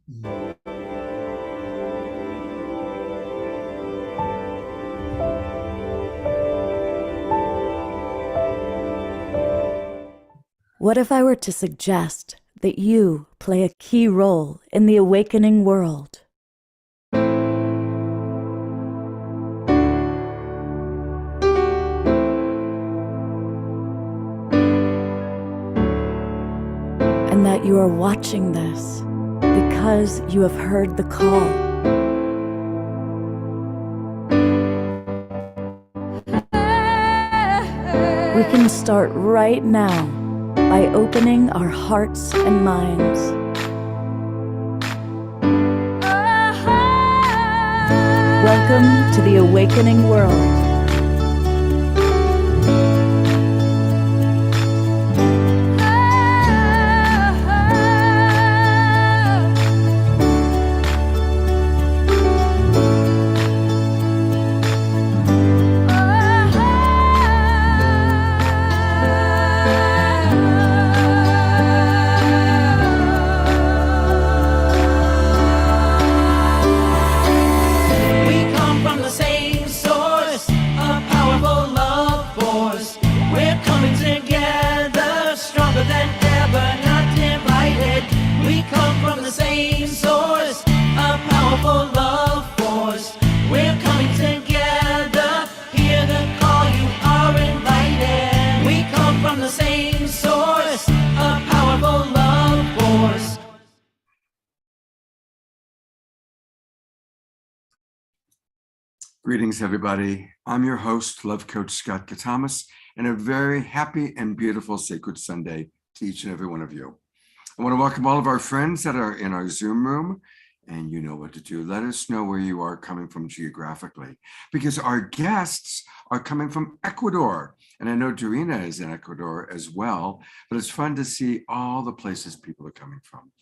What if I were to suggest that you play a key role in the awakening world? And that you are watching this because you have heard the call. We can start right now by opening our hearts and minds. Welcome to the awakening world. Greetings, everybody. I'm your host, Love Coach Scott Katamas, and a very happy and beautiful Sacred Sunday to each and every one of you. I want to welcome all of our friends that are in our Zoom room, and you know what to do. Let us know where you are coming from geographically, because our guests are coming from Ecuador, and I know Dorina is in Ecuador as well, but it's fun to see all the places people are coming from.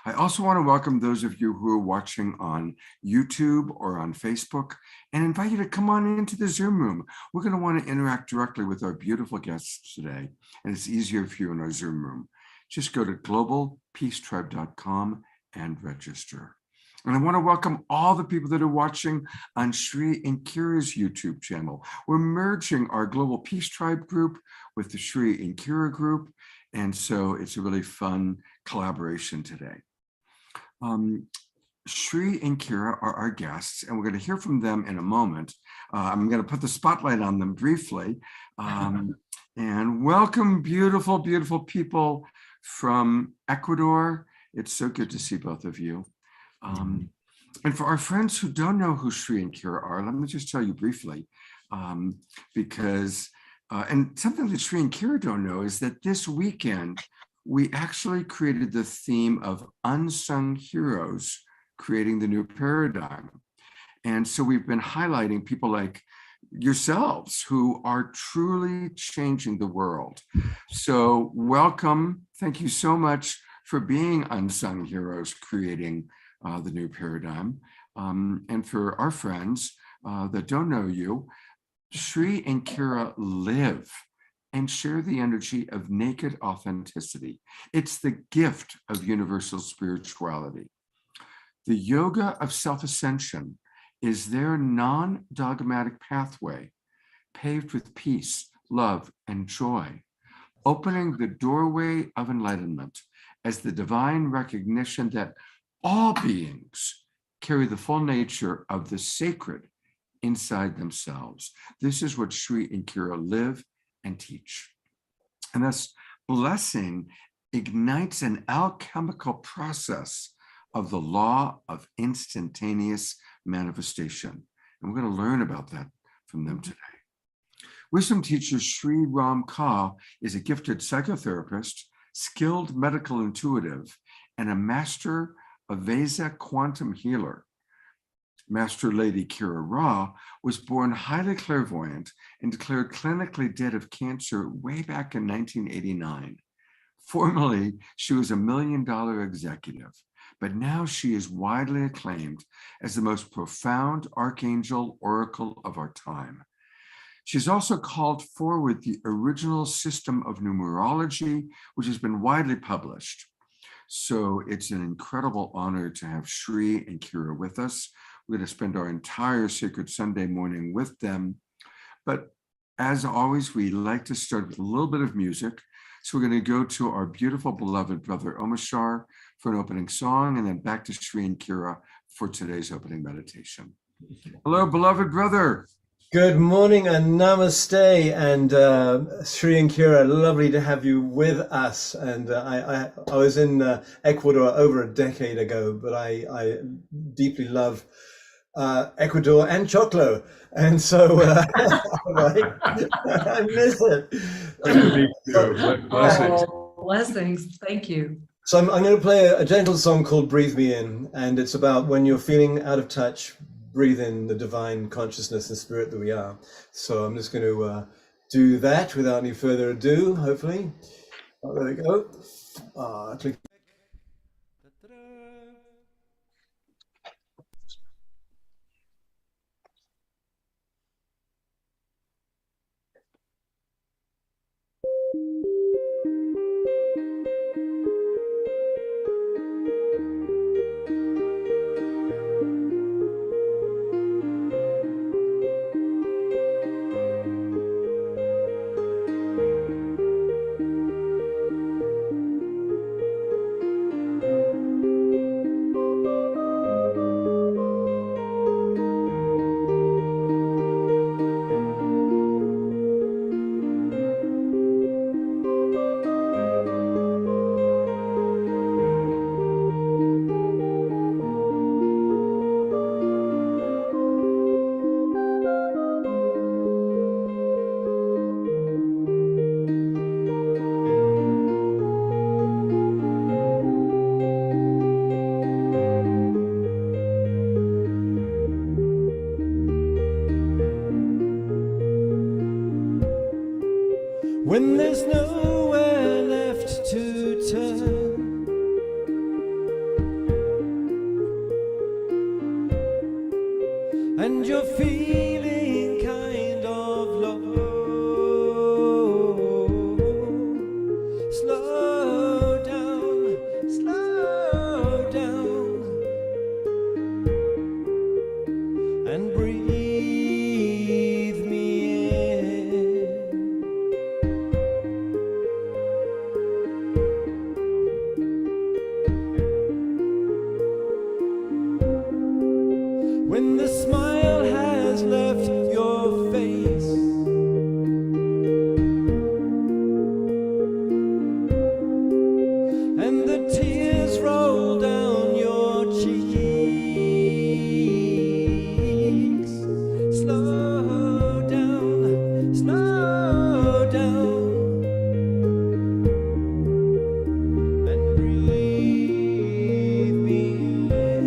I also want to welcome those of you who are watching on YouTube or on Facebook and invite you to come on into the Zoom room. We're going to want to interact directly with our beautiful guests today, and it's easier for you in our Zoom room. Just go to globalpeacetribe.com and register. And I want to welcome all the people that are watching on Sri and Kira's YouTube channel. We're merging our Global Peace Tribe group with the Sri and Kira group, and so it's a really fun collaboration today. Sri and Kira are our guests, and we're going to hear from them in a moment. I'm going to put the spotlight on them briefly. And welcome, beautiful, beautiful people from Ecuador. It's so good to see both of you. And for our friends who don't know who Sri and Kira are, let me just tell you briefly, because, and something that Sri and Kira don't know is that this weekend, we actually created the theme of unsung heroes, creating the new paradigm. And so we've been highlighting people like yourselves who are truly changing the world. So welcome. Thank you so much for being unsung heroes, creating the new paradigm. And for our friends that don't know you, Sri and Kira live and share the energy of naked authenticity. It's the gift of universal spirituality. The yoga of self-ascension is their non-dogmatic pathway, paved with peace, love, and joy, opening the doorway of enlightenment as the divine recognition that all beings carry the full nature of the sacred inside themselves. This is what Sri and Kira live and teach. And thus, blessing ignites an alchemical process of the law of instantaneous manifestation. And we're going to learn about that from them today. Wisdom teacher Sri Ram Kaur is a gifted psychotherapist, skilled medical intuitive, and a master Avesa quantum healer. Master Lady Kira Ra was born highly clairvoyant and declared clinically dead of cancer way back in 1989. Formerly, she was a $1 million executive, but now she is widely acclaimed as the most profound archangel oracle of our time. She's also called forward the original system of numerology, which has been widely published. So it's an incredible honor to have Shri and Kira with us. We're going to spend our entire Sacred Sunday morning with them. But as always, we like to start with a little bit of music. So we're going to go to our beautiful beloved brother Omashar for an opening song, and then back to Shri and Kira for today's opening meditation. Hello, beloved brother. Good morning and namaste, and Shri and Kira, lovely to have you with us. And I was in Ecuador over a decade ago, but I deeply love Ecuador and Choclo, and so I miss it. Blessings, thank you. So I'm going to play a gentle song called Breathe Me In, and it's about when you're feeling out of touch, breathe in the divine consciousness and spirit that we are. So I'm just going to do that without any further ado, hopefully. Oh, there we go. Click. When there's nowhere left to turn, and you're feeling kind of low, slow down, and breathe me in. When the smile has left your face, and the tears roll down your cheeks, slow down, and breathe me in.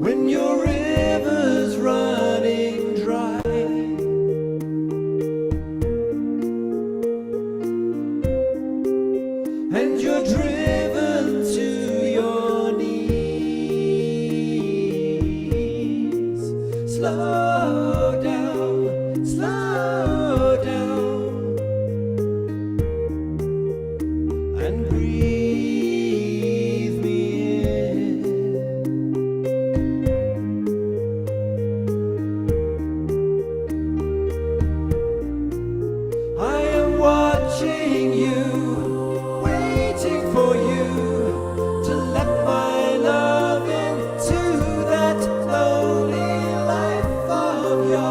When your river's running dry, and you're driven to your knees, slow down, and breathe me in. I am watching you, waiting for you to let my love into that lonely life of yours.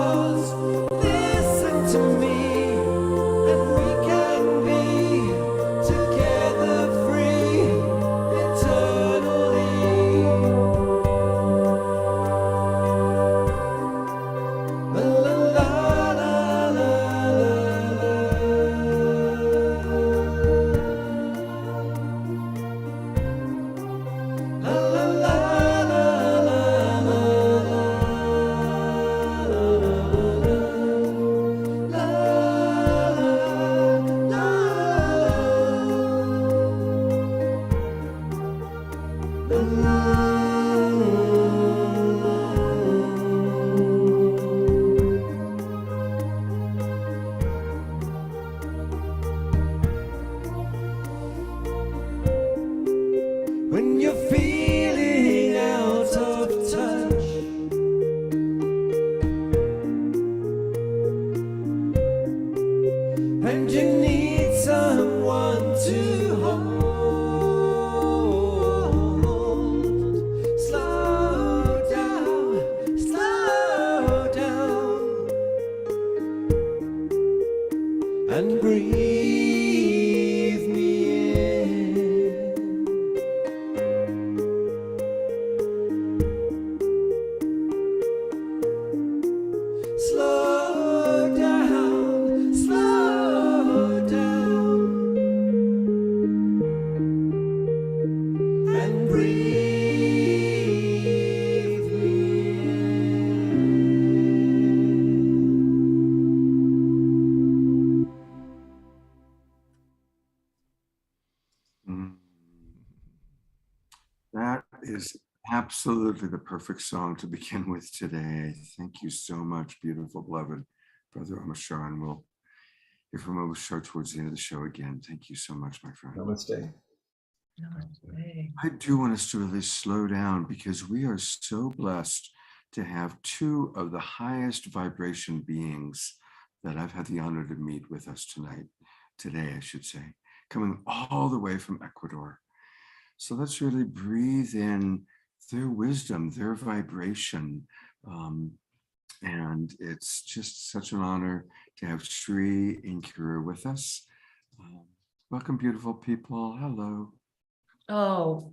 and breathe me in. Slow down, slow down, and breathe me Mm. That is absolutely the perfect song to begin with today. Thank you so much, beautiful, beloved Brother Omashar. And we'll hear from Omashar towards the end of the show again. Thank you so much, my friend. Namaste. Namaste. I do want us to really slow down because we are so blessed to have two of the highest vibration beings that I've had the honor to meet with us today, I should say, coming all the way from Ecuador. So let's really breathe in their wisdom, their vibration. And it's just such an honor to have Sri and Kira with us. Welcome, beautiful people. Hello. Oh,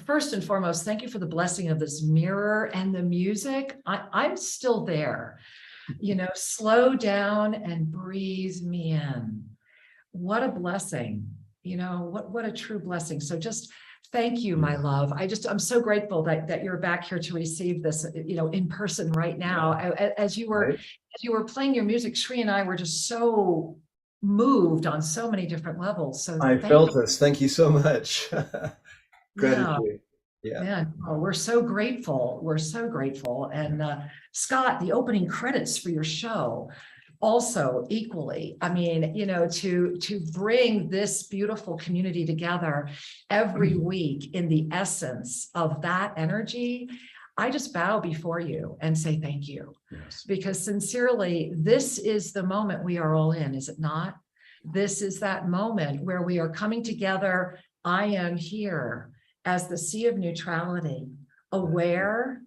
first and foremost, thank you for the blessing of this mirror and the music. I'm still there. Slow down and breathe me in. What a blessing. What a true blessing. So just thank you, my love. I'm so grateful that you're back here to receive this, in person right now. As you were playing your music, Sri and I were just so moved on so many different levels. So I felt this. Thank you so much. Gratitude. Yeah. We're so grateful. We're so grateful. And Scott, the opening credits for your show, also equally. I mean, to bring this beautiful community together every week in the essence of that energy, I just bow before you and say thank you. Yes. Because sincerely, this is the moment we are all in, is it not? This is that moment where we are coming together. I am here as the sea of neutrality, aware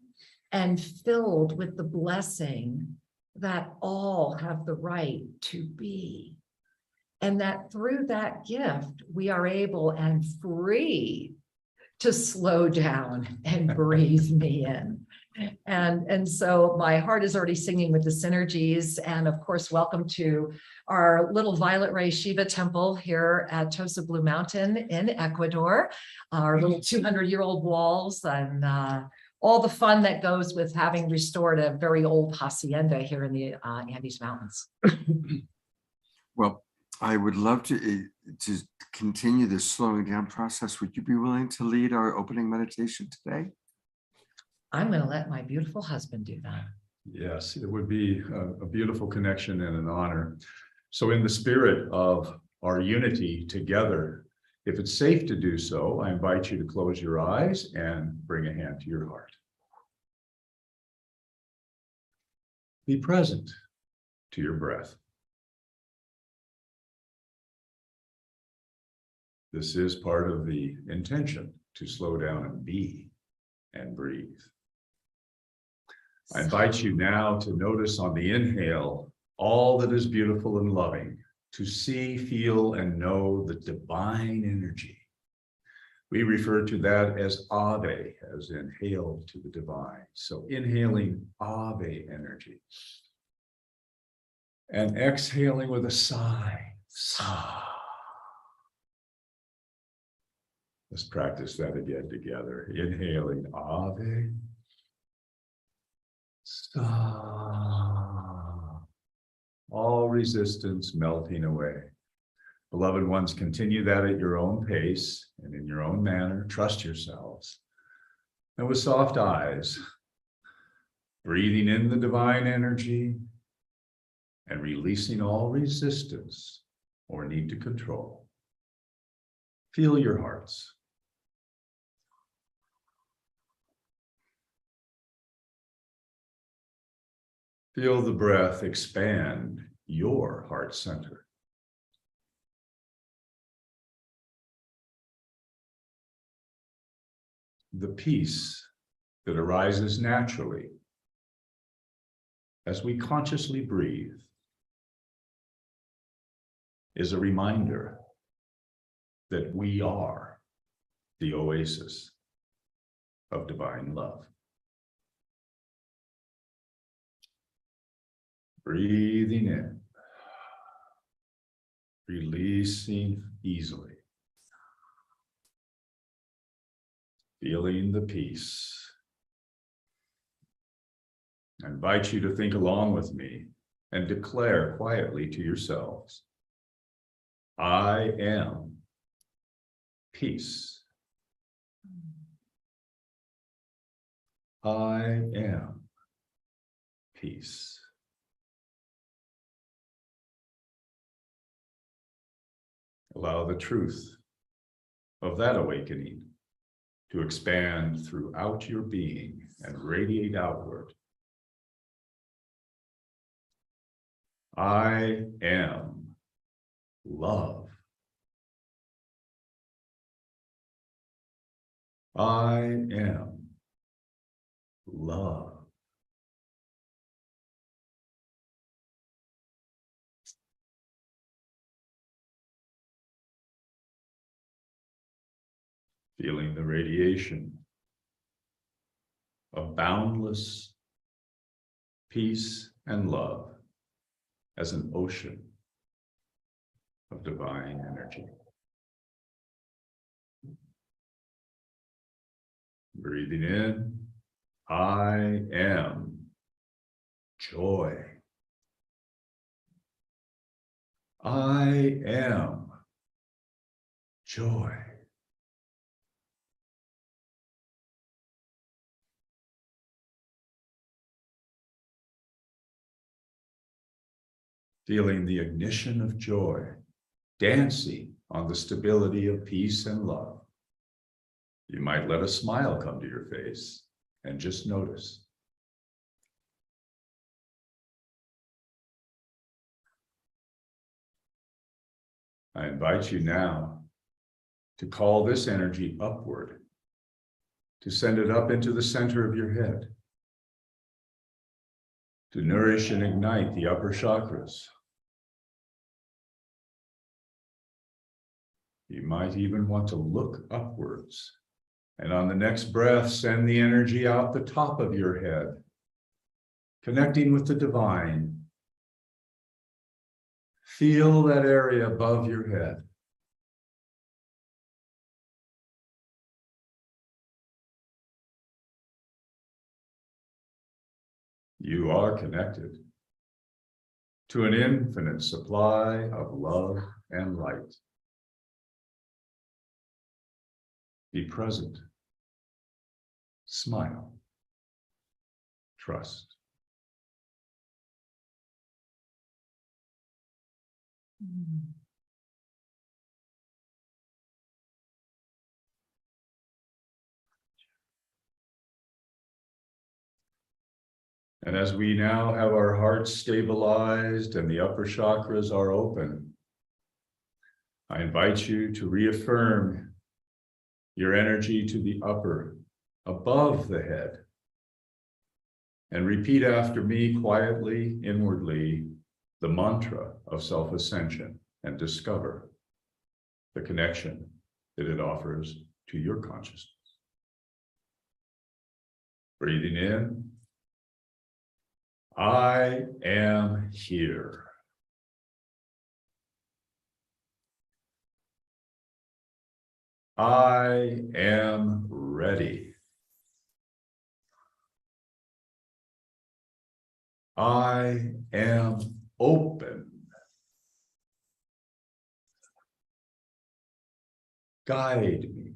and filled with the blessing that all have the right to be. And that through that gift, we are able and free to slow down and breathe me in. And so my heart is already singing with the synergies. And of course, welcome to our little Violet Ray Shiva temple here at Tosa Blue Mountain in Ecuador, our little 200-year-old walls and all the fun that goes with having restored a very old hacienda here in the Andes Mountains. Well, I would love to continue this slowing down process. Would you be willing to lead our opening meditation today? I'm going to let my beautiful husband do that. Yes, it would be a beautiful connection and an honor. So in the spirit of our unity together, if it's safe to do so, I invite you to close your eyes and bring a hand to your heart. Be present to your breath. This is part of the intention to slow down and be and breathe. I invite you now to notice on the inhale all that is beautiful and loving, to see, feel, and know the divine energy. We refer to that as Ave, as in hail to the divine. So inhaling Ave energy. And exhaling with a sigh. Sigh. Let's practice that again together. Inhaling Ave. All resistance melting away. Beloved ones, continue that at your own pace and in your own manner. Trust yourselves. And with soft eyes, breathing in the divine energy and releasing all resistance or need to control. Feel your hearts. Feel the breath expand your heart center. The peace that arises naturally as we consciously breathe is a reminder that we are the oasis of divine love. Breathing in, releasing easily, feeling the peace. I invite you to think along with me and declare quietly to yourselves, I am peace. I am peace. Allow the truth of that awakening to expand throughout your being and radiate outward. I am love. I am love. Feeling the radiation of boundless peace and love as an ocean of divine energy. Breathing in, I am joy. I am joy. Feeling the ignition of joy, dancing on the stability of peace and love. You might let a smile come to your face and just notice. I invite you now to call this energy upward, to send it up into the center of your head, to nourish and ignite the upper chakras. You might even want to look upwards, and on the next breath, send the energy out the top of your head, connecting with the divine. Feel that area above your head. You are connected to an infinite supply of love and light. Be present. Smile. Trust. And as we now have our hearts stabilized and the upper chakras are open, I invite you to reaffirm your energy to the upper, above the head, and repeat after me quietly, inwardly, the mantra of self-ascension, and discover the connection that it offers to your consciousness. Breathing in, I am here. I am ready. I am open. Guide me.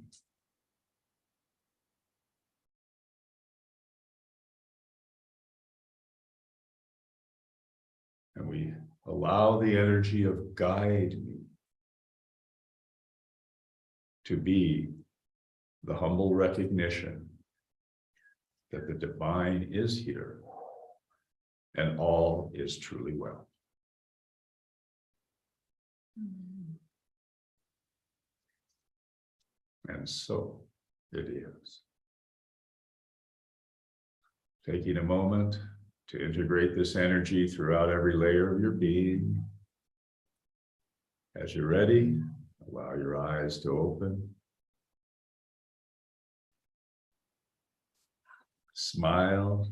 And we allow the energy of guide me to be the humble recognition that the divine is here and all is truly well. And so it is. Taking a moment to integrate this energy throughout every layer of your being. As you're ready, allow your eyes to open. Smile.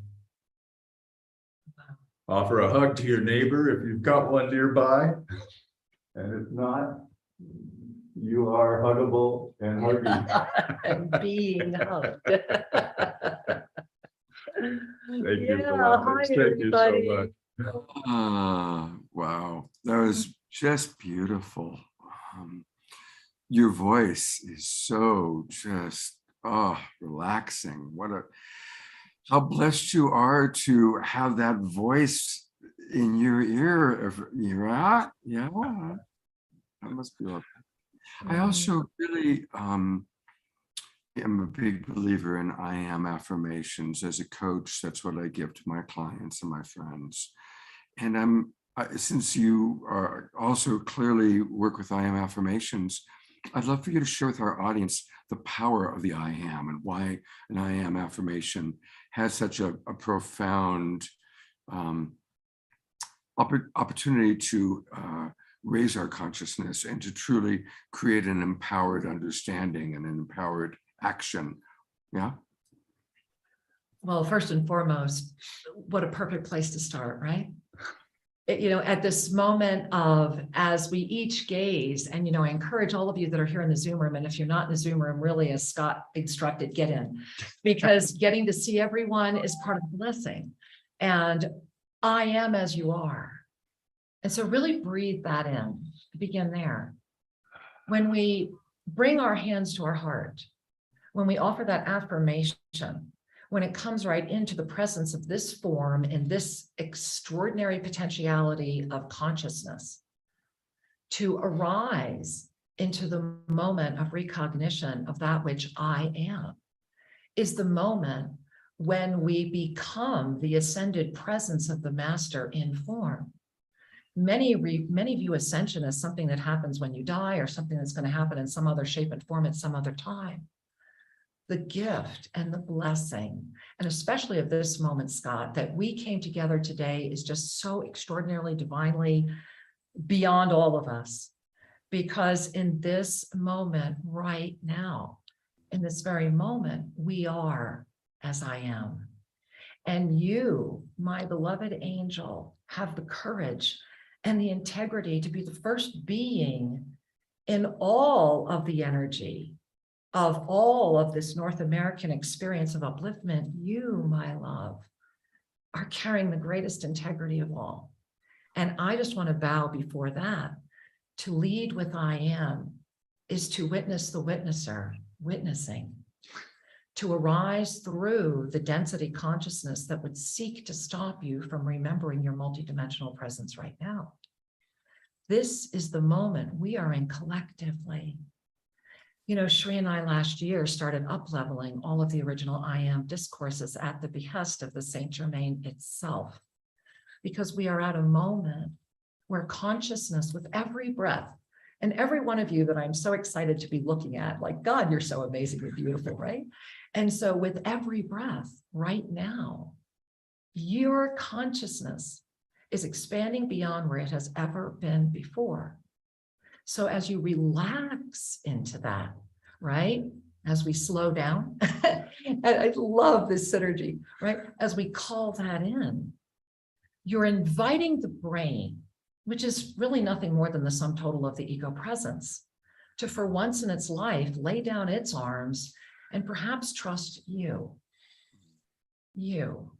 Offer a hug to your neighbor if you've got one nearby. And if not, you are huggable and huggy. And being hugged. Thank you, Yeah, beloveds. hi, Thank you so everybody. much. Wow, that was just beautiful. Your voice is so just relaxing. How blessed you are to have that voice in your ear. Yeah, that must be lovely. I also really am a big believer in I am affirmations. As a coach, that's what I give to my clients and my friends. And since you are also clearly work with I am affirmations, I'd love for you to share with our audience the power of the I am and why an I am affirmation has such a profound opportunity to raise our consciousness and to truly create an empowered understanding and an empowered action. Yeah. Well, first and foremost, what a perfect place to start, right? At this moment of, as we each gaze, and, I encourage all of you that are here in the Zoom room, and if you're not in the Zoom room, really, as Scott instructed, get in, because getting to see everyone is part of the blessing. And I am as you are. And so really breathe that in, begin there. When we bring our hands to our heart, when we offer that affirmation, when it comes right into the presence of this form and this extraordinary potentiality of consciousness to arise into the moment of recognition of that which I am, is the moment when we become the ascended presence of the master in form. Many view ascension as something that happens when you die, or something that's going to happen in some other shape and form at some other time. The gift and the blessing, and especially of this moment, Scott, that we came together today is just so extraordinarily, divinely beyond all of us. Because in this moment right now, in this very moment, we are as I am. And you, my beloved angel, have the courage and the integrity to be the first being in all of the energy of all of this North American experience of upliftment. You, my love, are carrying the greatest integrity of all. And I just want to bow before that. To lead with I am is to witness the witnesser, witnessing, to arise through the density consciousness that would seek to stop you from remembering your multidimensional presence right now. This is the moment we are in collectively. Shri and I last year started up-leveling all of the original I am discourses at the behest of the Saint Germain itself, because we are at a moment where consciousness with every breath, and every one of you that I'm so excited to be looking at, like, God, you're so amazingly beautiful, right? And so with every breath right now, your consciousness is expanding beyond where it has ever been before. So as you relax into that, right? As we slow down, and I love this synergy, right? As we call that in, you're inviting the brain, which is really nothing more than the sum total of the ego presence, to, for once in its life, lay down its arms and perhaps trust you. You.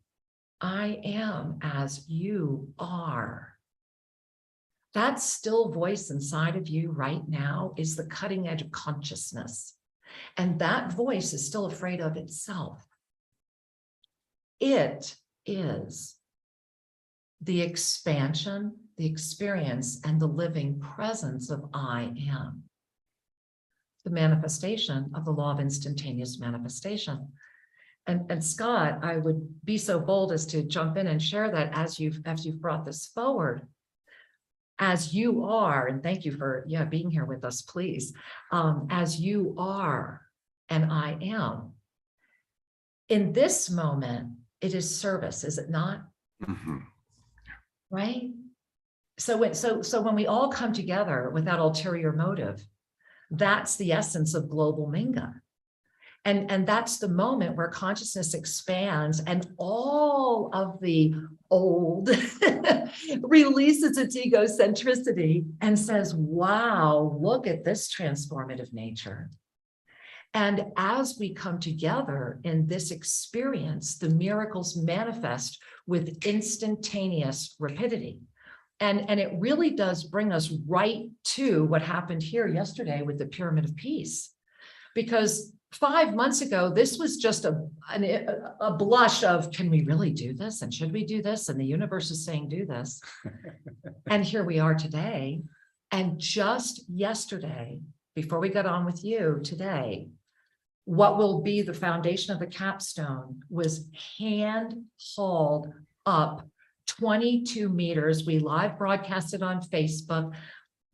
I am as you are. That still voice inside of you right now is the cutting edge of consciousness. And that voice is still afraid of itself. It is the expansion, the experience, and the living presence of I am. The manifestation of the law of instantaneous manifestation. And Scott, I would be so bold as to jump in and share that as you've brought this forward. As you are, and thank you for being here with us, please. As you are, and I am. In this moment, it is service, is it not? Mm-hmm. Right? So when we all come together without ulterior motive, that's the essence of global Minga. And that's the moment where consciousness expands and all of the old releases its egocentricity and says, wow, look at this transformative nature. And as we come together in this experience, the miracles manifest with instantaneous rapidity. And it really does bring us right to what happened here yesterday with the Pyramid of Peace. Because 5 months ago, this was just a blush of, can we really do this? And should we do this? And the universe is saying, do this. And here we are today. And just yesterday, before we got on with you today, what will be the foundation of the capstone was hand hauled up 22 meters. We live broadcasted on Facebook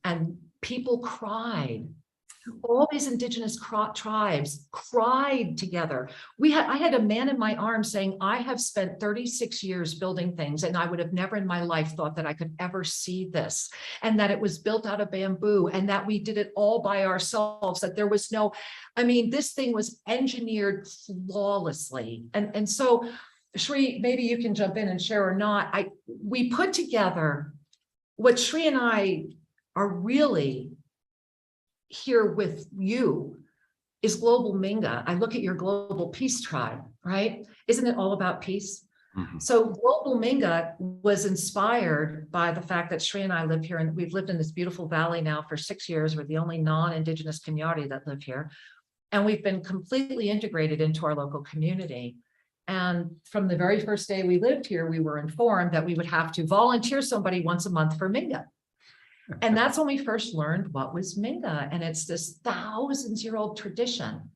and people cried. All these indigenous tribes cried together. I had a man in my arms saying, I have spent 36 years building things and I would have never in my life thought that I could ever see this, and that it was built out of bamboo and that we did it all by ourselves, that there was no, this thing was engineered flawlessly. And so Shri, maybe you can jump in and share or not. We put together what Shri and I are really here with you is global Minga. I look at your global peace tribe, right? Isn't it all about peace? Mm-hmm. So global Minga was inspired by the fact that Shri and I live here, and we've lived in this beautiful valley now for 6 years. We're the only non-indigenous community that live here. And we've been completely integrated into our local community. And from the very first day we lived here, we were informed that we would have to volunteer somebody once a month for Minga. And that's when we first learned what was Minga. And it's this thousands-year-old tradition.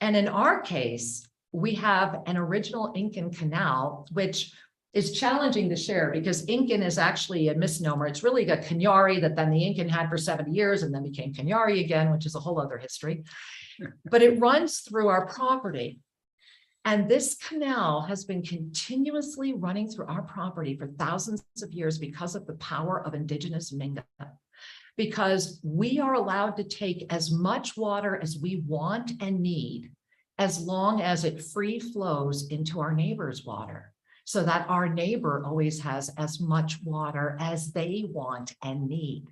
And in our case, we have an original Incan canal, which is challenging to share because Incan is actually a misnomer. It's really a Kanyari that then the Incan had for 70 years and then became Kanyari again, which is a whole other history. But it runs through our property. And this canal has been continuously running through our property for thousands of years because of the power of indigenous Minga. Because we are allowed to take as much water as we want and need, as long as it free flows into our neighbor's water, so that our neighbor always has as much water as they want and need.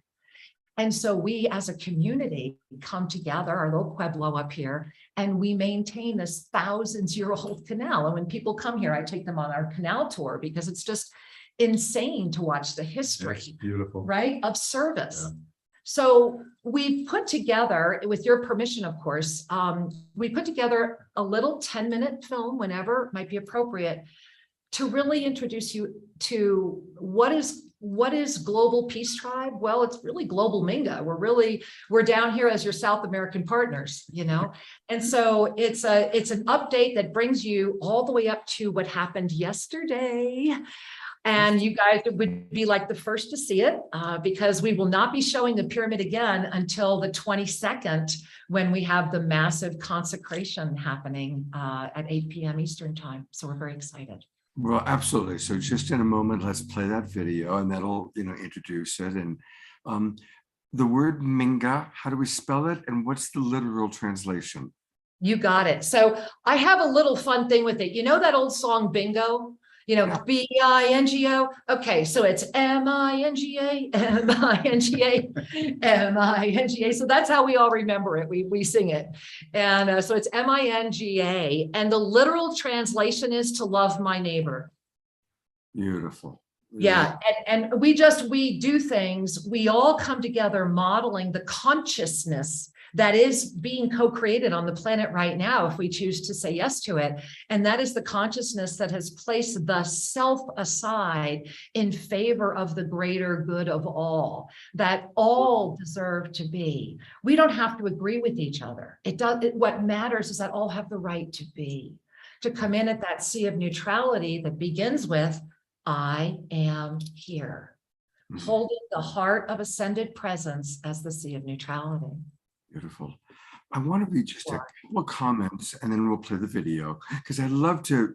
And so we as a community come together, our little Pueblo up here, and we maintain this thousands-year-old canal. And when people come here, I take them on our canal tour because it's just insane to watch the history, beautiful, right, of service. Yeah. So we put together, with your permission, of course, we put together a little 10-minute film whenever might be appropriate to really introduce you to what is Global Peace Tribe? Well, it's really global Minga. We're down here as your South American partners, you know? And so it's an update that brings you all the way up to what happened yesterday. And you guys would be like the first to see it because we will not be showing the pyramid again until the 22nd, when we have the massive consecration happening at 8 p.m. Eastern time. So we're very excited. Well, absolutely. So just in a moment, let's play that video and that'll, introduce it. And the word Minga, how do we spell it? And what's the literal translation? You got it. So I have a little fun thing with it. You know that old song Bingo? B-I-N-G-O. Okay, so it's M-I-N-G-A, M-I-N-G-A, M-I-N-G-A. So that's how we all remember it. We sing it. And so it's M-I-N-G-A. And the literal translation is to love my neighbor. Beautiful. Yeah. And we do things. We all come together modeling the consciousness that is being co-created on the planet right now, if we choose to say yes to it. And that is the consciousness that has placed the self aside in favor of the greater good of all, that all deserve to be. We don't have to agree with each other. What matters is that all have the right to be, to come in at that sea of neutrality that begins with, I am here, holding the heart of ascended presence as the sea of neutrality. Beautiful. I want to read just a couple of comments and then we'll play the video because I love to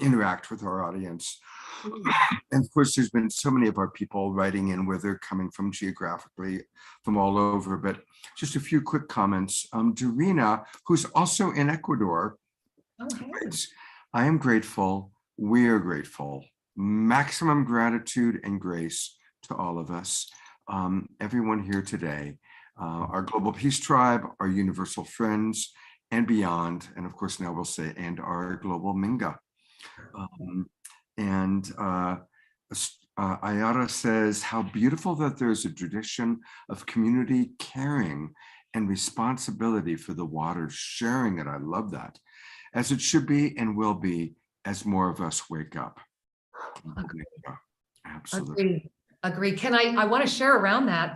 interact with our audience. And of course, there's been so many of our people writing in where they're coming from geographically from all over, but just a few quick comments. Dorina, who's also in Ecuador, writes, I am grateful, we are grateful. Maximum gratitude and grace to all of us, everyone here today, our Global Peace Tribe, our universal friends, and beyond, and of course now we'll say, and our Global Minga. Ayara says, how beautiful that there's a tradition of community caring and responsibility for the water, sharing it. I love that. As it should be and will be as more of us wake up. Absolutely. Agree. I want to share around that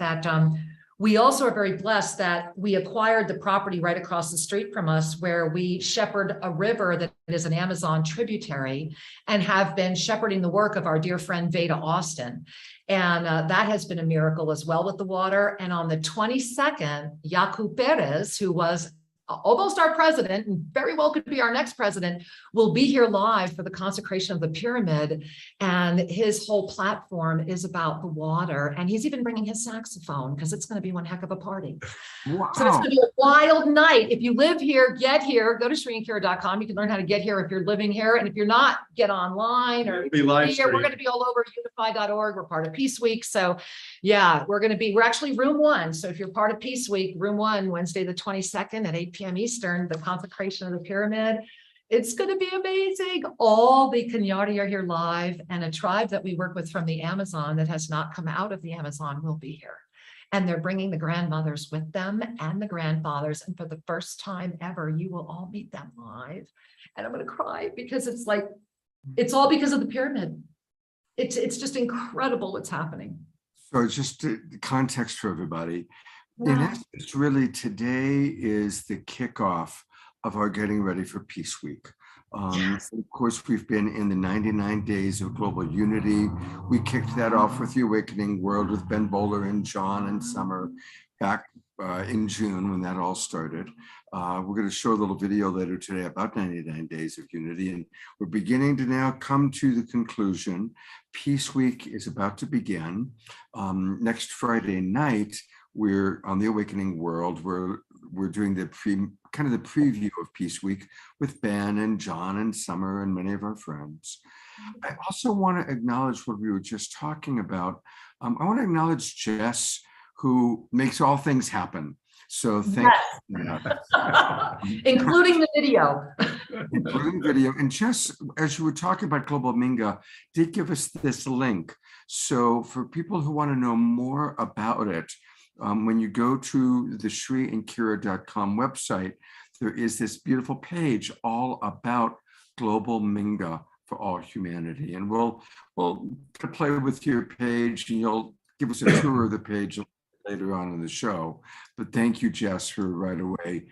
we also are very blessed that we acquired the property right across the street from us, where we shepherd a river that is an Amazon tributary, and have been shepherding the work of our dear friend Veda Austin. And that has been a miracle as well with the water. And on the 22nd, Yaku Perez, who was almost our president and very well could be our next president, will be here live for the consecration of the pyramid. And his whole platform is about the water. And he's even bringing his saxophone because it's going to be one heck of a party. Wow. So it's going to be a wild night. If you live here, get here. Go to ShriAnkira.com. You can learn how to get here if you're living here. And if you're not, get online or be live here. We're going to be all over unify.org. We're part of Peace Week. So yeah, we're actually room 1. So if you're part of Peace Week, room 1, Wednesday, the 22nd at 8 p.m. Eastern, the consecration of the pyramid. It's going to be amazing. All the Kenyati are here live, and a tribe that we work with from the Amazon that has not come out of the Amazon will be here. And they're bringing the grandmothers with them and the grandfathers. And for the first time ever, you will all meet them live. And I'm going to cry because it's all because of the pyramid. It's just incredible what's happening. So just the context for everybody. Yeah. In essence, really today is the kickoff of our getting ready for Peace Week. Yes. Of course, we've been in the 99 days of global unity. We kicked that off with the Awakening World with Ben Bowler and John and Summer back in June when that all started. We're going to show a little video later today about 99 days of unity, and we're beginning to now come to the conclusion. Peace Week is about to begin. Next Friday night, we're on the Awakening World. We're doing the preview of Peace Week with Ben and John and Summer and many of our friends. I also want to acknowledge what we were just talking about. I want to acknowledge Jess, who makes all things happen. So thank you. Including the video. Including video. And Jess, as you were talking about Global Minga, did give us this link. So for people who want to know more about it, when you go to the ShriAnkira.com website, there is this beautiful page all about Global Minga for all humanity. And we'll play with your page, and you'll give us a tour of the page later on in the show. But thank you, Jess, for right away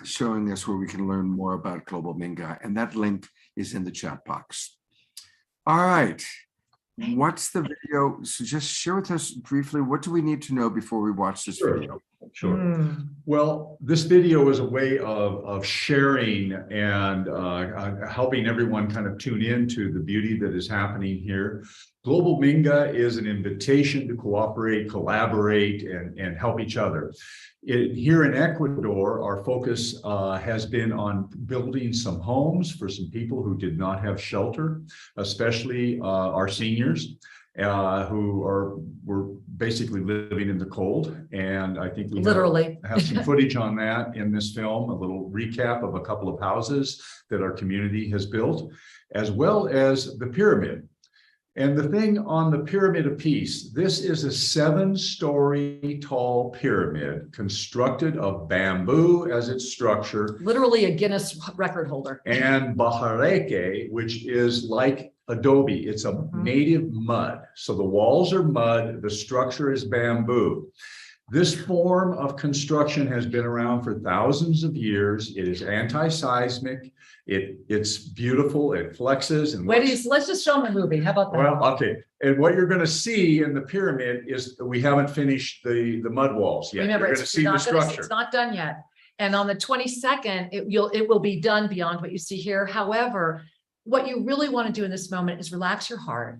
showing us where we can learn more about Global Minga. And that link is in the chat box. All right. What's the video? So just share with us briefly, what do we need to know before we watch this video? Sure. Well, this video is a way of sharing and helping everyone kind of tune into the beauty that is happening here. Global Minga is an invitation to cooperate, collaborate, and help each other. Here in Ecuador, our focus has been on building some homes for some people who did not have shelter, especially our seniors. Who were basically living in the cold. And I think we literally have some footage on that in this film, a little recap of a couple of houses that our community has built, as well as the pyramid. And the thing on the Pyramid of Peace, this is a 7-story tall pyramid constructed of bamboo as its structure. Literally a Guinness record holder. And bajareke, which is like adobe. It's a native mud. So the walls are mud, the structure is bamboo. This form of construction has been around for thousands of years. It is anti-seismic. It's beautiful. It flexes. And let's just show them the movie. How about that? Well, okay. And what you're going to see in the pyramid is we haven't finished the mud walls yet. Remember, you're going to see the structure. It's not done yet. And on the 22nd, it will be done beyond what you see here. However, what you really want to do in this moment is relax your heart.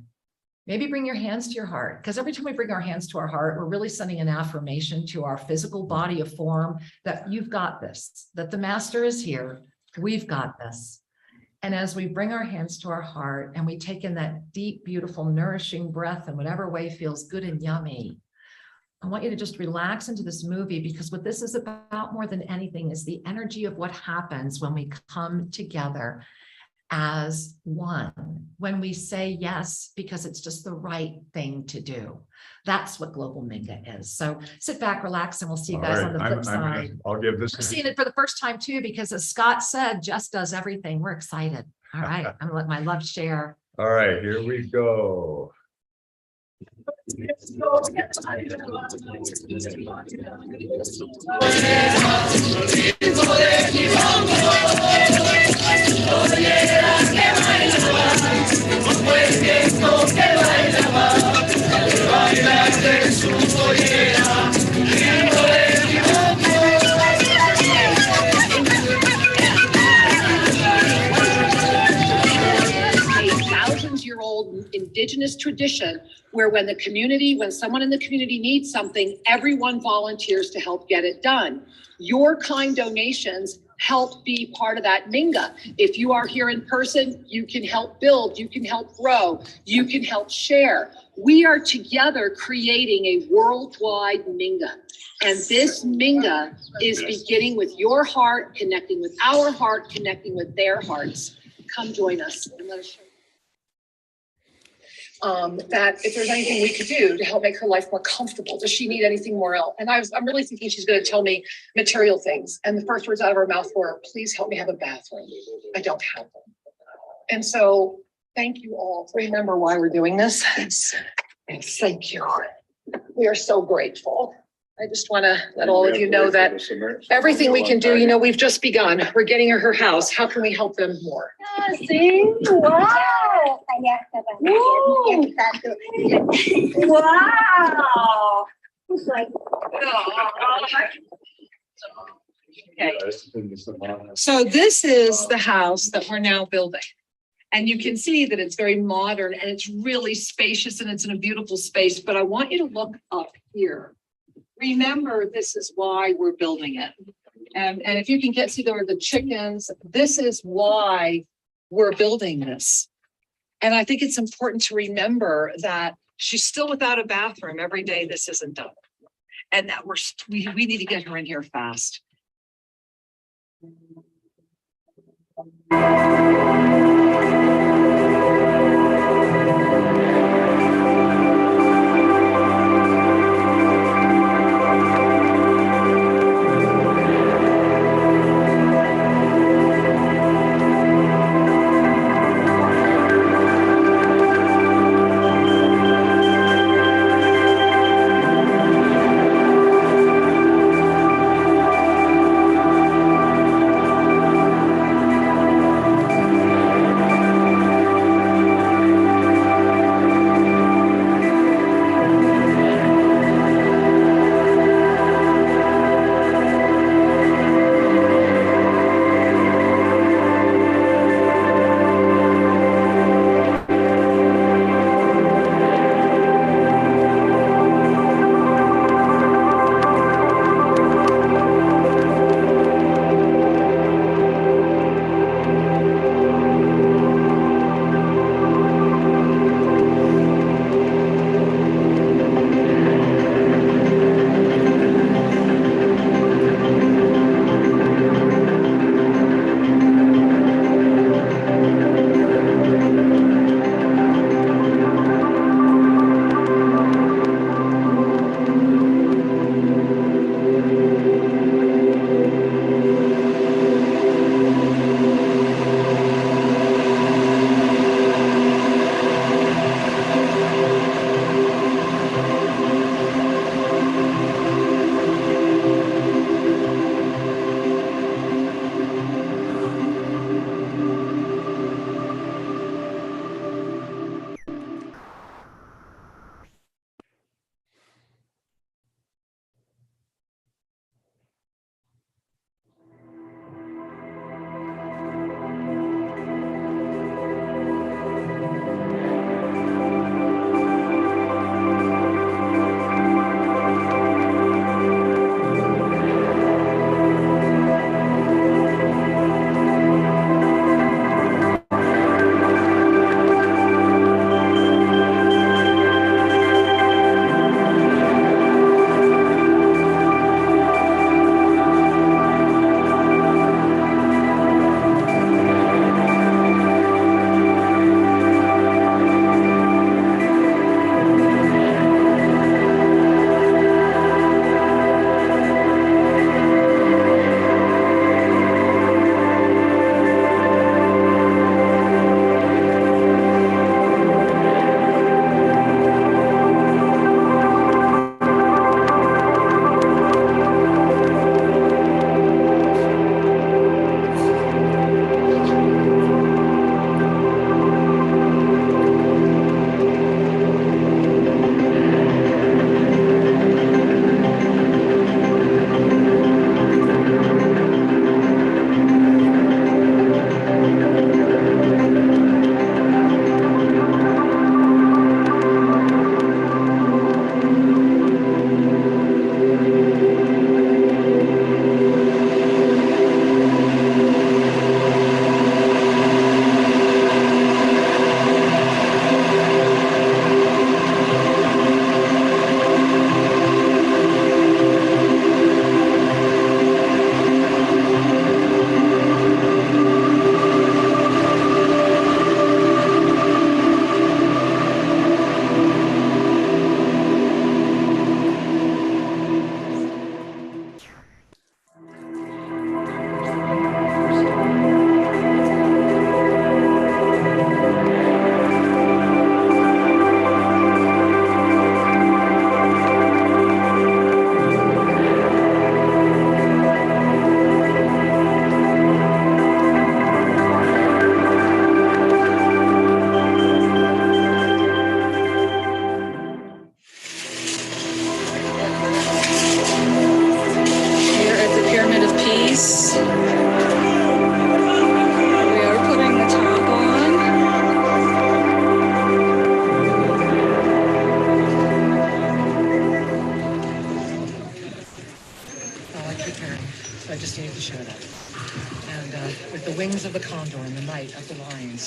Maybe bring your hands to your heart, because every time we bring our hands to our heart, we're really sending an affirmation to our physical body of form that you've got this, that the master is here. We've got this. And as we bring our hands to our heart and we take in that deep, beautiful, nourishing breath in whatever way feels good and yummy, I want you to just relax into this movie, because what this is about more than anything is the energy of what happens when we come together as one, when we say yes, because it's just the right thing to do. That's what Global Minga is. So sit back, relax, and we'll see you guys on the flip side. I'll give this. We're seeing it for the first time too, because as Scott said, Jess does everything. We're excited. All right, I'm gonna let my love share. All right, here we go. Thousands-year-old indigenous tradition where when someone in the community needs something, everyone volunteers to help get it done. Your kind donations help be part of that Minga. If you are here in person, you can help build, you can help grow, you can help share. We are together creating a worldwide Minga. And this Minga is beginning with your heart, connecting with our heart, connecting with their hearts. Come join us and let us show you. That if there's anything we could do to help make her life more comfortable. Does she need anything more else? And I'm really thinking she's going to tell me material things. And the first words out of her mouth were, please help me have a bathroom. I don't have one. And so thank you all. Remember why we're doing this. And thank you. We are so grateful. I just want to let all of you know that everything we can do, we've just begun. We're getting her house. How can we help them more? See? Wow. Wow. Okay. So this is the house that we're now building. And you can see that it's very modern and it's really spacious and it's in a beautiful space. But I want you to look up here. Remember, this is why we're building it. And if you can see there are the chickens, this is why we're building this. And I think it's important to remember that she's still without a bathroom every day this isn't done. And that we need to get her in here fast.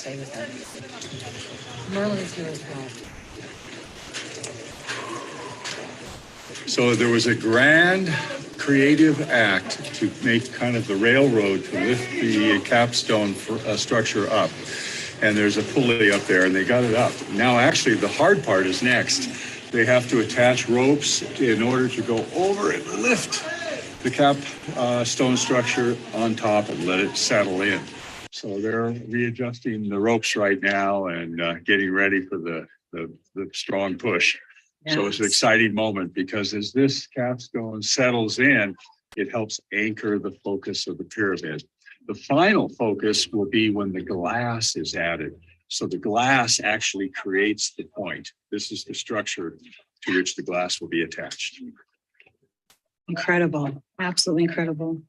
stay with them. Merlin is here as well. So there was a grand creative act to make kind of the railroad to lift the capstone structure up. And there's a pulley up there and they got it up. Now actually the hard part is next. They have to attach ropes in order to go over and lift the capstone structure on top and let it settle in. So they're readjusting the ropes right now and getting ready for the strong push. Yes. So it's an exciting moment because as this capstone settles in, it helps anchor the focus of the pyramid. The final focus will be when the glass is added. So the glass actually creates the point. This is the structure to which the glass will be attached. Incredible. Absolutely incredible.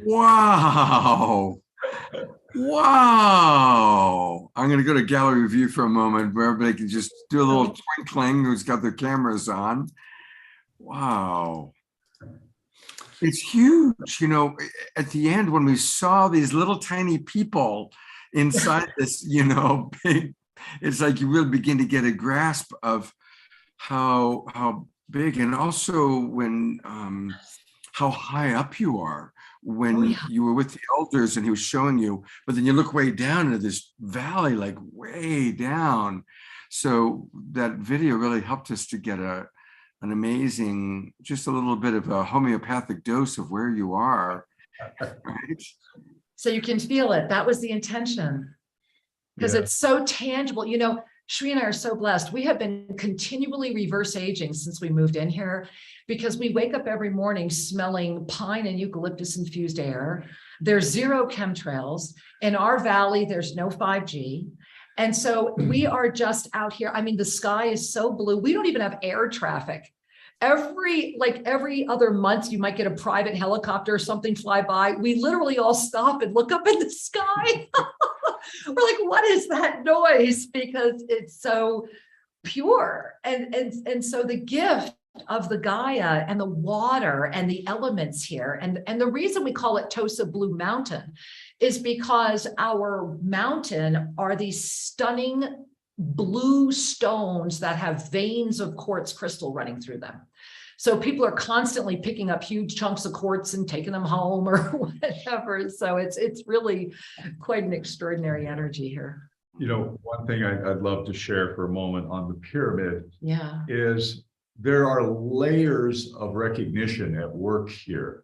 Wow. Wow. I'm going to go to gallery view for a moment where everybody can just do a little twinkling who's got their cameras on. Wow. It's huge. You know, at the end, when we saw these little tiny people inside this, you know, big, it's like you really begin to get a grasp of how big, and also when how high up you are when you were with the elders and he was showing you, but then you look way down into this valley, like way down. So that video really helped us to get an amazing, just a little bit of a homeopathic dose of where you are, right? So you can feel it. That was the intention, because it's so tangible. You know, Shri and I are so blessed. We have been continually reverse aging since we moved in here, because we wake up every morning smelling pine and eucalyptus infused air. There's zero chemtrails. In our valley, there's no 5G. And so we are just out here. I mean, the sky is so blue. We don't even have air traffic. Every other month, you might get a private helicopter or something fly by. We literally all stop and look up in the sky. We're like, what is that noise? Because it's so pure. And so the gift of the Gaia and the water and the elements here, and the reason we call it Tosa Blue Mountain is because our mountain are these stunning blue stones that have veins of quartz crystal running through them. So people are constantly picking up huge chunks of quartz and taking them home or whatever. So it's really quite an extraordinary energy here. You know, one thing I'd love to share for a moment on the pyramid is there are layers of recognition at work here.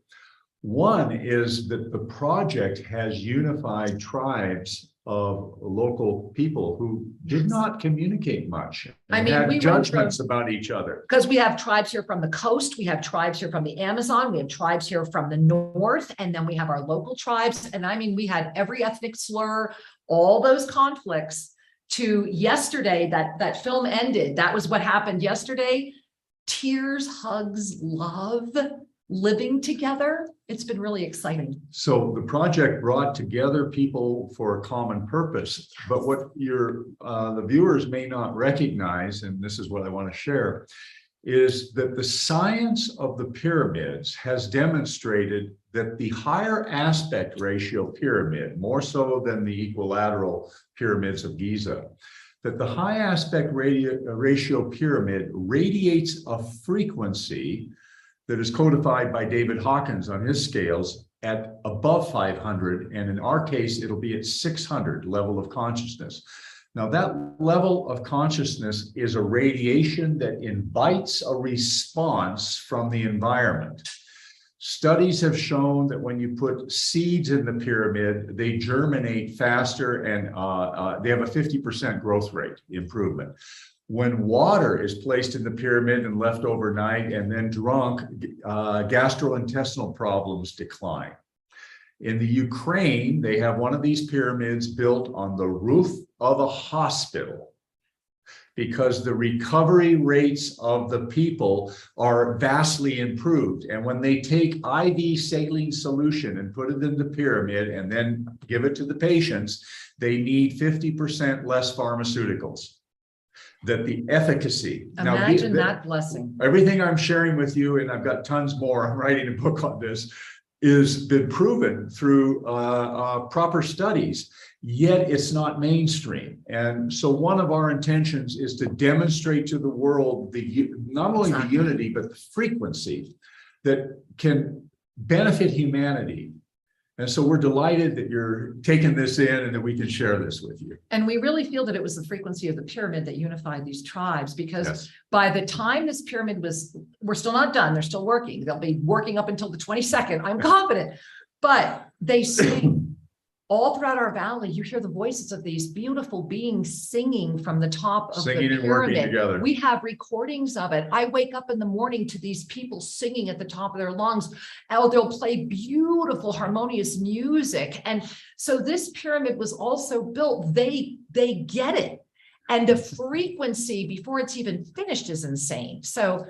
One is that the project has unified tribes of local people who did not communicate much. I mean, had judgments about each other. Because we have tribes here from the coast, we have tribes here from the Amazon, we have tribes here from the north, and then we have our local tribes. And I mean, we had every ethnic slur, all those conflicts to yesterday, that film ended. That was what happened yesterday. Tears, hugs, love, living together. It's been really exciting. So the project brought together people for a common purpose, but what the viewers may not recognize, and this is what I want to share, is that the science of the pyramids has demonstrated that the higher aspect ratio pyramid, more so than the equilateral pyramids of Giza, that the high aspect ratio pyramid radiates a frequency that is codified by David Hawkins on his scales at above 500. And in our case, it'll be at 600 level of consciousness. Now, that level of consciousness is a radiation that invites a response from the environment. Studies have shown that when you put seeds in the pyramid, they germinate faster and they have a 50% growth rate improvement. When water is placed in the pyramid and left overnight and then drunk, gastrointestinal problems decline. In the Ukraine, they have one of these pyramids built on the roof of a hospital because the recovery rates of the people are vastly improved. And when they take IV saline solution and put it in the pyramid and then give it to the patients, they need 50% less pharmaceuticals. That the efficacy. Imagine that blessing. Everything I'm sharing with you, and I've got tons more, I'm writing a book on this, is been proven through proper studies, yet it's not mainstream. And so one of our intentions is to demonstrate to the world not only the unity, but the frequency that can benefit humanity. And so we're delighted that you're taking this in and that we can share this with you. And we really feel that it was the frequency of the pyramid that unified these tribes, because Yes. by the time this pyramid we're still not done. They're still working. They'll be working up until the 22nd. I'm confident. But they sing all throughout our valley. You hear the voices of these beautiful beings singing from the top of Singing the and working pyramid. together. We have recordings of it. I wake up in the morning to these people singing at the top of their lungs. Oh, they'll play beautiful harmonious music. And so this pyramid was also built. They get it. And the frequency before it's even finished is insane. So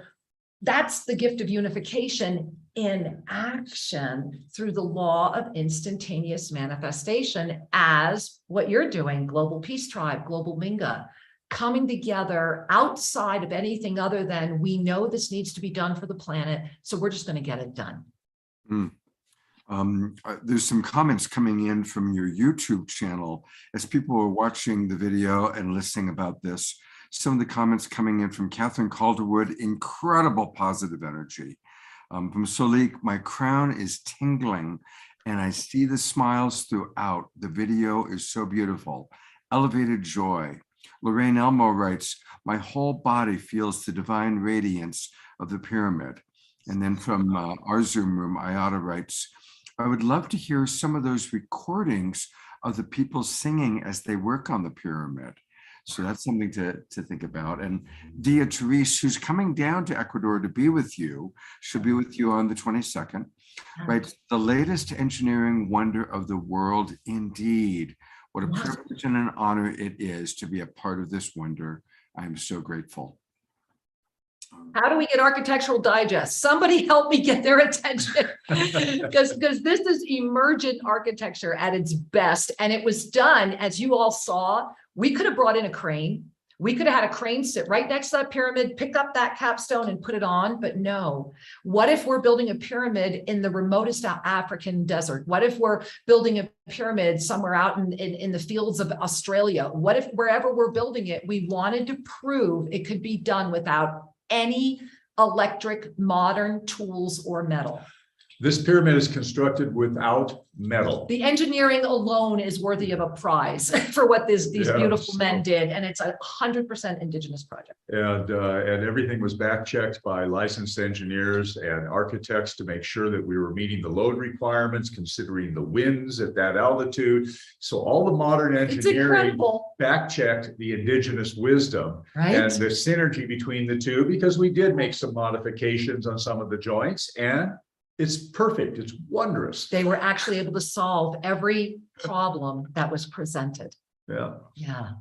that's the gift of unification in action through the law of instantaneous manifestation, as what you're doing, Global Peace Tribe, Global Minga, coming together outside of anything other than we know this needs to be done for the planet, so we're just going to get it done. There's some comments coming in from your YouTube channel as people are watching the video and listening about this. Some of the comments coming in from Catherine Calderwood, incredible positive energy. From Solik, my crown is tingling and I see the smiles throughout. The video is so beautiful. Elevated joy. Lorraine Elmo writes, my whole body feels the divine radiance of the pyramid. And then from our Zoom room, Ayada writes, I would love to hear some of those recordings of the people singing as they work on the pyramid. So that's something to think about. And Dia Therese, who's coming down to Ecuador to be with you, she'll be with you on the 22nd, right? The latest engineering wonder of the world, indeed. What a privilege and an honor it is to be a part of this wonder. I am so grateful. How do we get Architectural Digest? Somebody help me get their attention, because this is emergent architecture at its best. And it was done, as you all saw. We could have brought in a crane. We could have had a crane sit right next to that pyramid, pick up that capstone and put it on, but no. What if we're building a pyramid in the remotest African desert? What if we're building a pyramid somewhere out in the fields of Australia? What if wherever we're building it, we wanted to prove it could be done without any electric modern tools or metal? This pyramid is constructed without metal. The engineering alone is worthy of a prize for what these beautiful men did. And it's 100% indigenous project. And everything was back checked by licensed engineers and architects to make sure that we were meeting the load requirements, considering the winds at that altitude. So all the modern engineering back checked the indigenous wisdom, right? And the synergy between the two, because we did make some modifications on some of the joints, and it's perfect. It's wondrous. They were actually able to solve every problem that was presented. Yeah. Yeah.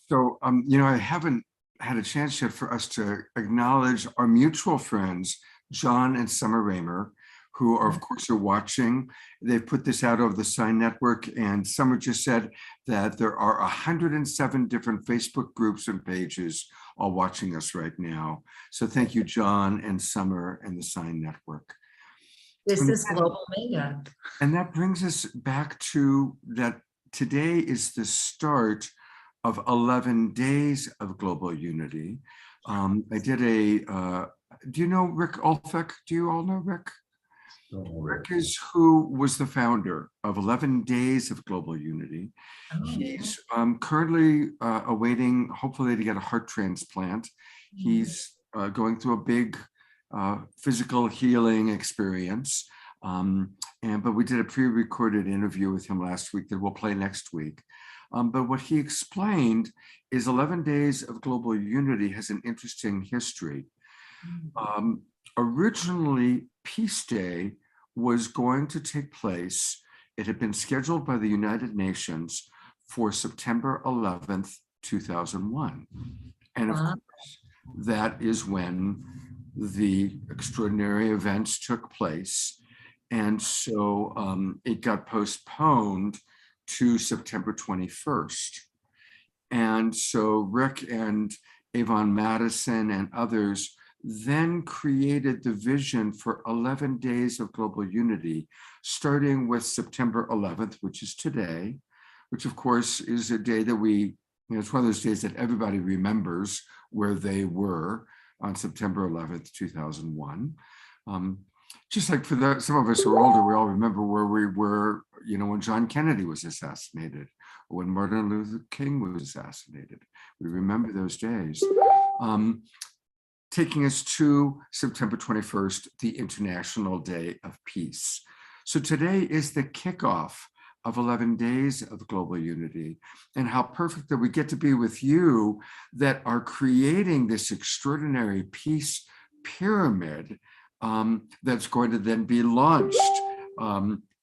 So, I haven't had a chance yet for us to acknowledge our mutual friends, John and Summer Raymer, who are, of course, are watching. They've put this out over the Sign Network, and Summer just said that there are 107 different Facebook groups and pages all watching us right now. So thank you, John and Summer and the Sign Network. This is Global Minga. And that brings us back to that today is the start of 11 days of global unity. I did do you know Rick Olfek? Do you all know Rick? Don't know, Rick Rick. is who was the founder of 11 Days of Global Unity. Oh, He's currently awaiting, hopefully, to get a heart transplant. He's going through a big physical healing experience. But we did a pre-recorded interview with him last week that we'll play next week. But what he explained is 11 Days of Global Unity has an interesting history. Originally, Peace Day was going to take place. It had been scheduled by the United Nations for September 11th, 2001. And of course, that is when the extraordinary events took place. And so it got postponed to September 21st. And so Rick and Avon Madison and others then created the vision for 11 Days of Global Unity, starting with September 11th, which is today, which of course is a day that it's one of those days that everybody remembers where they were on September 11th, 2001. Just like for some of us who are older, we all remember where we were, when John Kennedy was assassinated, or when Martin Luther King was assassinated. We remember those days. Taking us to September 21st, the International Day of Peace. So today is the kickoff of 11 Days of Global Unity, and how perfect that we get to be with you that are creating this extraordinary peace pyramid that's going to then be launched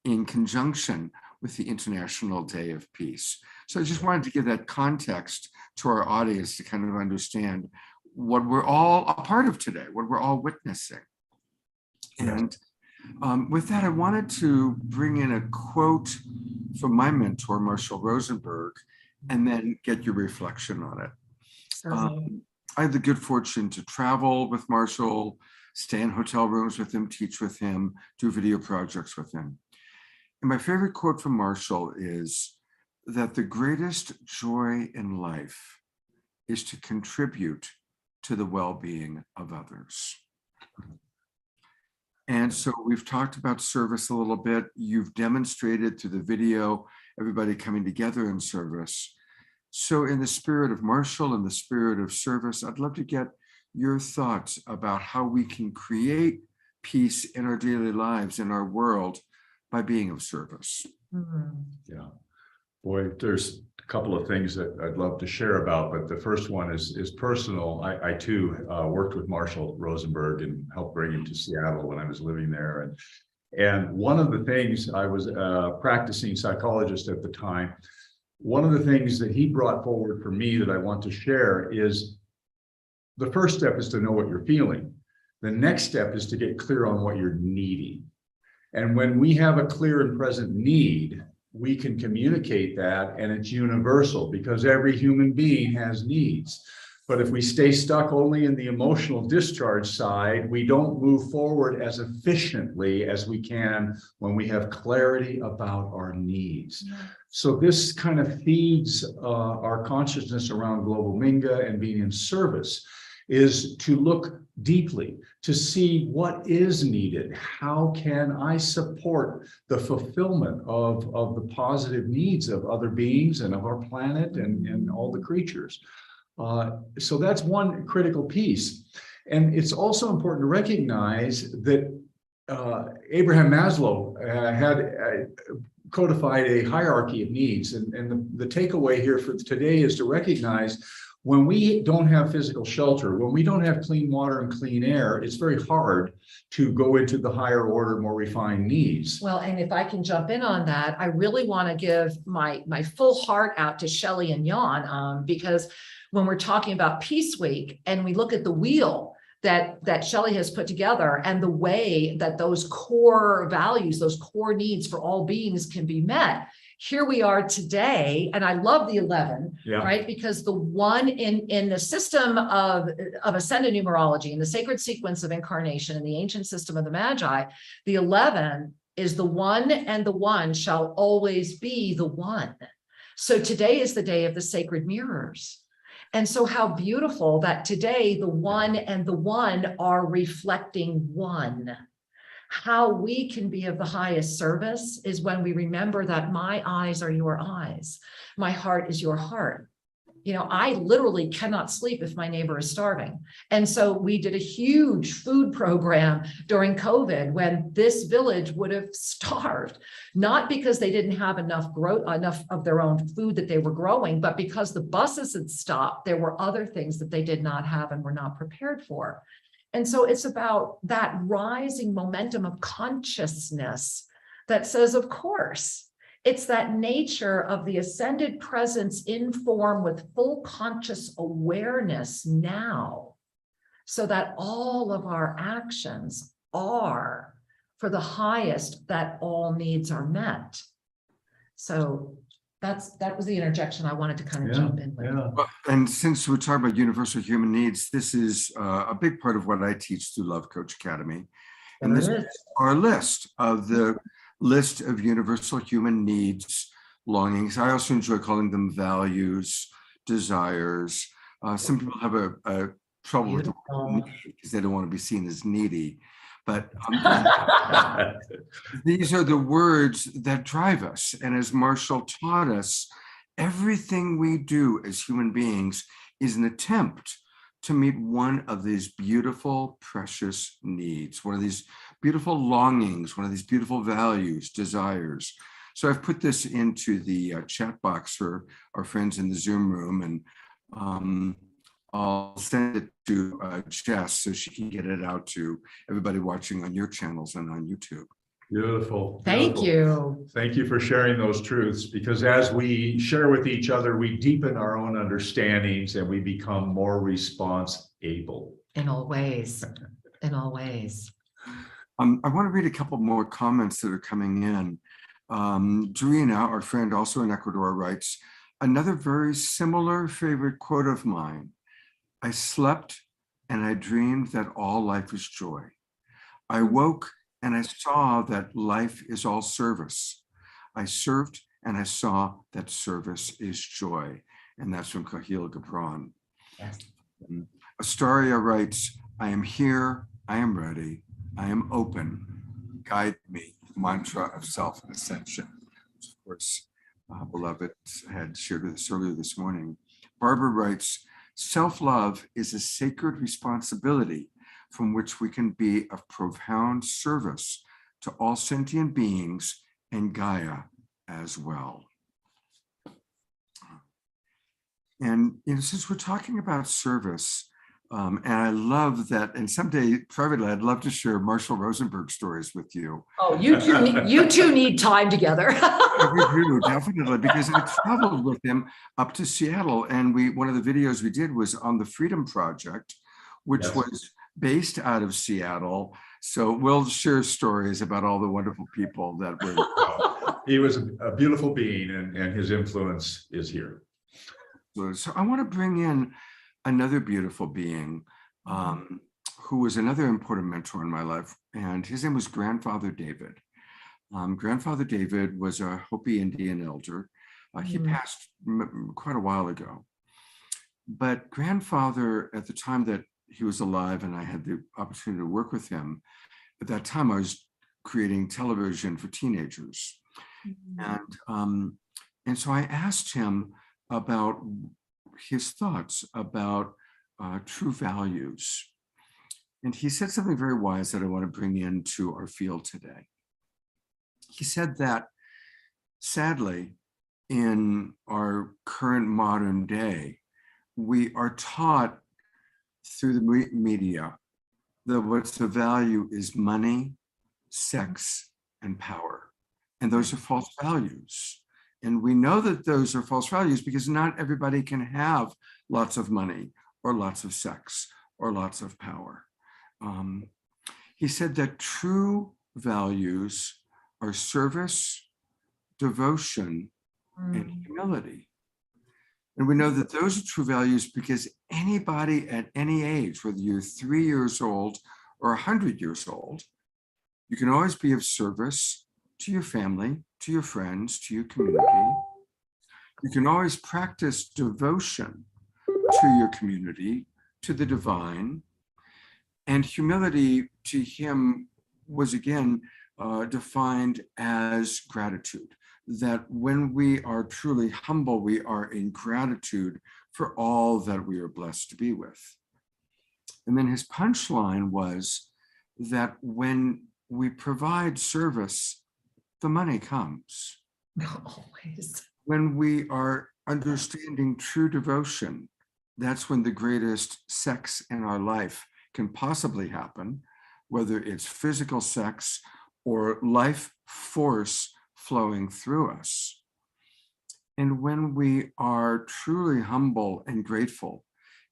in conjunction with the International Day of Peace. So I just wanted to give that context to our audience to kind of understand what we're all a part of today, what we're all witnessing. And with that, I wanted to bring in a quote from my mentor, Marshall Rosenberg, and then get your reflection on it. I had the good fortune to travel with Marshall, stay in hotel rooms with him, teach with him, do video projects with him. And my favorite quote from Marshall is that the greatest joy in life is to contribute to the well-being of others. And so we've talked about service a little bit. You've demonstrated through the video, everybody coming together in service. So in the spirit of Marshall, in the spirit of service, I'd love to get your thoughts about how we can create peace in our daily lives, in our world, by being of service. Yeah. Boy, there's a couple of things that I'd love to share about, but the first one is personal. I too worked with Marshall Rosenberg and helped bring him to Seattle when I was living there. And one of the things, I was a practicing psychologist at the time, one of the things that he brought forward for me that I want to share is the first step is to know what you're feeling. The next step is to get clear on what you're needing. And when we have a clear and present need, we can communicate that, and it's universal because every human being has needs. But if we stay stuck only in the emotional discharge side, we don't move forward as efficiently as we can when we have clarity about our needs. So this kind of feeds our consciousness around global Minga and being in service, is to look deeply, to see what is needed. How can I support the fulfillment of the positive needs of other beings and of our planet and all the creatures? So that's one critical piece. And it's also important to recognize that Abraham Maslow had codified a hierarchy of needs. And the takeaway here for today is to recognize when we don't have physical shelter, when we don't have clean water and clean air, it's very hard to go into the higher order, more refined needs. Well, and if I can jump in on that, I really want to give my full heart out to Shelley and Jan, because when we're talking about Peace Week and we look at the wheel that Shelley has put together and the way that those core values, those core needs for all beings can be met, here we are today, and I love the 11, right? Because the one in the system of ascended numerology, in the sacred sequence of incarnation, in the ancient system of the Magi, the 11 is the one, and the one shall always be the one. So today is the day of the sacred mirrors. And so how beautiful that today the one and the one are reflecting one. How we can be of the highest service is when we remember that my eyes are your eyes. My heart is your heart. You know, I literally cannot sleep if my neighbor is starving. And so we did a huge food program during COVID when this village would have starved, not because they didn't have enough of their own food that they were growing, but because the buses had stopped. There were other things that they did not have and were not prepared for. And so it's about that rising momentum of consciousness that says, of course, it's that nature of the ascended presence in form with full conscious awareness now, so that all of our actions are for the highest, that all needs are met. So that was the interjection I wanted to kind of jump in with. Yeah. And since we're talking about universal human needs, this is a big part of what I teach through Love Coach Academy. And this is our list of the list of universal human needs, longings. I also enjoy calling them values, desires. Some people have a trouble with the word need because they don't want to be seen as needy. But these are the words that drive us. And as Marshall taught us, everything we do as human beings is an attempt to meet one of these beautiful, precious needs, one of these beautiful longings, one of these beautiful values, desires. So I've put this into the chat box for our friends in the Zoom room, and I'll send it to Jess so she can get it out to everybody watching on your channels and on YouTube. Beautiful. Thank you. Thank you for sharing those truths, because as we share with each other, we deepen our own understandings and we become more response able. In all ways. In all ways. I want to read a couple more comments that are coming in. Dorina, our friend also in Ecuador, writes, another very similar favorite quote of mine. I slept and I dreamed that all life is joy. I woke and I saw that life is all service. I served and I saw that service is joy. And that's from Kahil Gibran. Yes. Astaria writes, I am here, I am ready, I am open, guide me, mantra of self-ascension. Of course, beloved had shared with us earlier this morning. Barbara writes, self-love is a sacred responsibility from which we can be of profound service to all sentient beings and Gaia as well. And since we're talking about service, and I love that, and someday privately, I'd love to share Marshall Rosenberg stories with you. Oh, you two need time together. We do, definitely, because I traveled with him up to Seattle, and one of the videos we did was on the Freedom Project, which was based out of Seattle. So we'll share stories about all the wonderful people that were. He was a beautiful being, and his influence is here. So I want to bring in another beautiful being who was another important mentor in my life, and his name was Grandfather David. Grandfather David was a Hopi Indian elder. He passed quite a while ago. But Grandfather, at the time that he was alive and I had the opportunity to work with him, at that time I was creating television for teenagers. And so I asked him about his thoughts about true values. And he said something very wise that I want to bring into our field today. He said that, sadly, in our current modern day, we are taught through the media that what's the value is money, sex, and power. And those are false values. And we know that those are false values because not everybody can have lots of money or lots of sex or lots of power. He said that true values are service, devotion, and humility. And we know that those are true values because anybody at any age, whether you're 3 years old or 100 years old, you can always be of service to your family, to your friends, to your community. You can always practice devotion to your community, to the divine, and humility to him was again defined as gratitude. That when we are truly humble, we are in gratitude for all that we are blessed to be with. And then his punchline was that when we provide service, the money comes. Always. When we are understanding true devotion, that's when the greatest sex in our life can possibly happen, whether it's physical sex or life force flowing through us. And when we are truly humble and grateful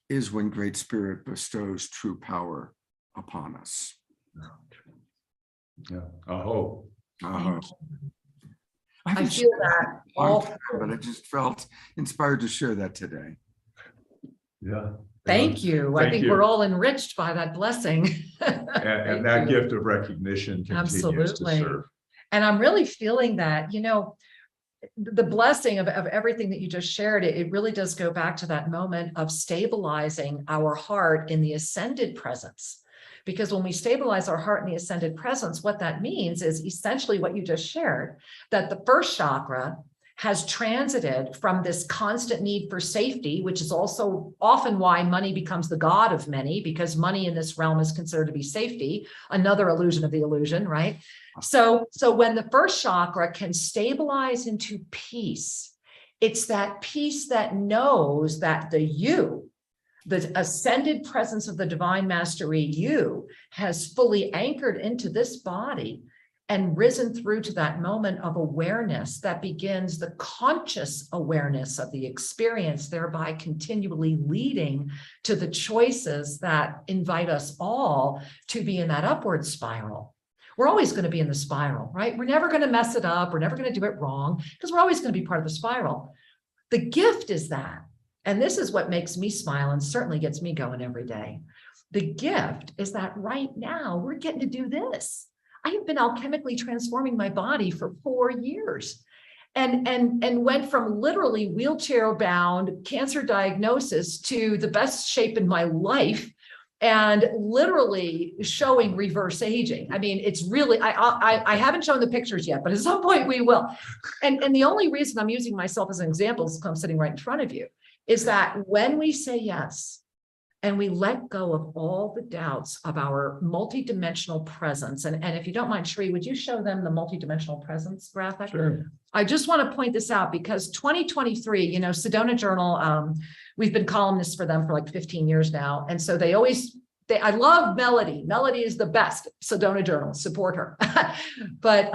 is when Great Spirit bestows true power upon us. Yeah. Aho. I feel that all. But I just felt inspired to share that today. Yeah. Thank you. I Thank think you. we're all enriched by that blessing. And that gift of recognition continues Absolutely. to serve. And I'm really feeling that, the blessing of everything that you just shared, it really does go back to that moment of stabilizing our heart in the ascended presence. Because when we stabilize our heart in the ascended presence, what that means is essentially what you just shared, that the first chakra has transited from this constant need for safety, which is also often why money becomes the god of many, because money in this realm is considered to be safety, another illusion of the illusion, right? So when the first chakra can stabilize into peace, it's that peace that knows that the ascended presence of the divine mastery you has fully anchored into this body and risen through to that moment of awareness that begins the conscious awareness of the experience, thereby continually leading to the choices that invite us all to be in that upward spiral. We're always going to be in the spiral, right? We're never going to mess it up. We're never going to do it wrong because we're always going to be part of the spiral. The gift is that, and this is what makes me smile and certainly gets me going every day. The gift is that right now we're getting to do this. I have been alchemically transforming my body for 4 years and went from literally wheelchair bound cancer diagnosis to the best shape in my life and literally showing reverse aging. I mean, it's really, I haven't shown the pictures yet, but at some point we will. And the only reason I'm using myself as an example is because I'm sitting right in front of you, is that when we say yes, and we let go of all the doubts of our multidimensional presence. And if you don't mind, Shri, would you show them the multidimensional presence graphic? Sure. I just want to point this out because 2023, Sedona Journal, we've been columnists for them for like 15 years now. And so I love Melody. Melody is the best. Sedona Journal, support her. But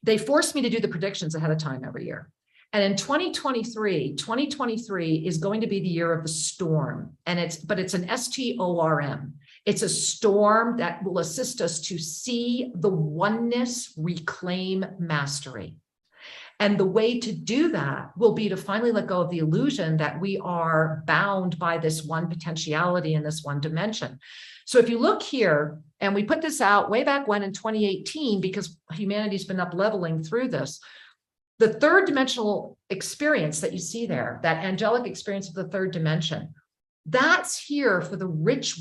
they forced me to do the predictions ahead of time every year. And in 2023 is going to be the year of the storm. But it's an STORM. It's a storm that will assist us to see the oneness reclaim mastery. And the way to do that will be to finally let go of the illusion that we are bound by this one potentiality in this one dimension. So if you look here, and we put this out way back when in 2018, because humanity's been up leveling through this, the third dimensional experience that you see there, that angelic experience of the third dimension, that's here for the rich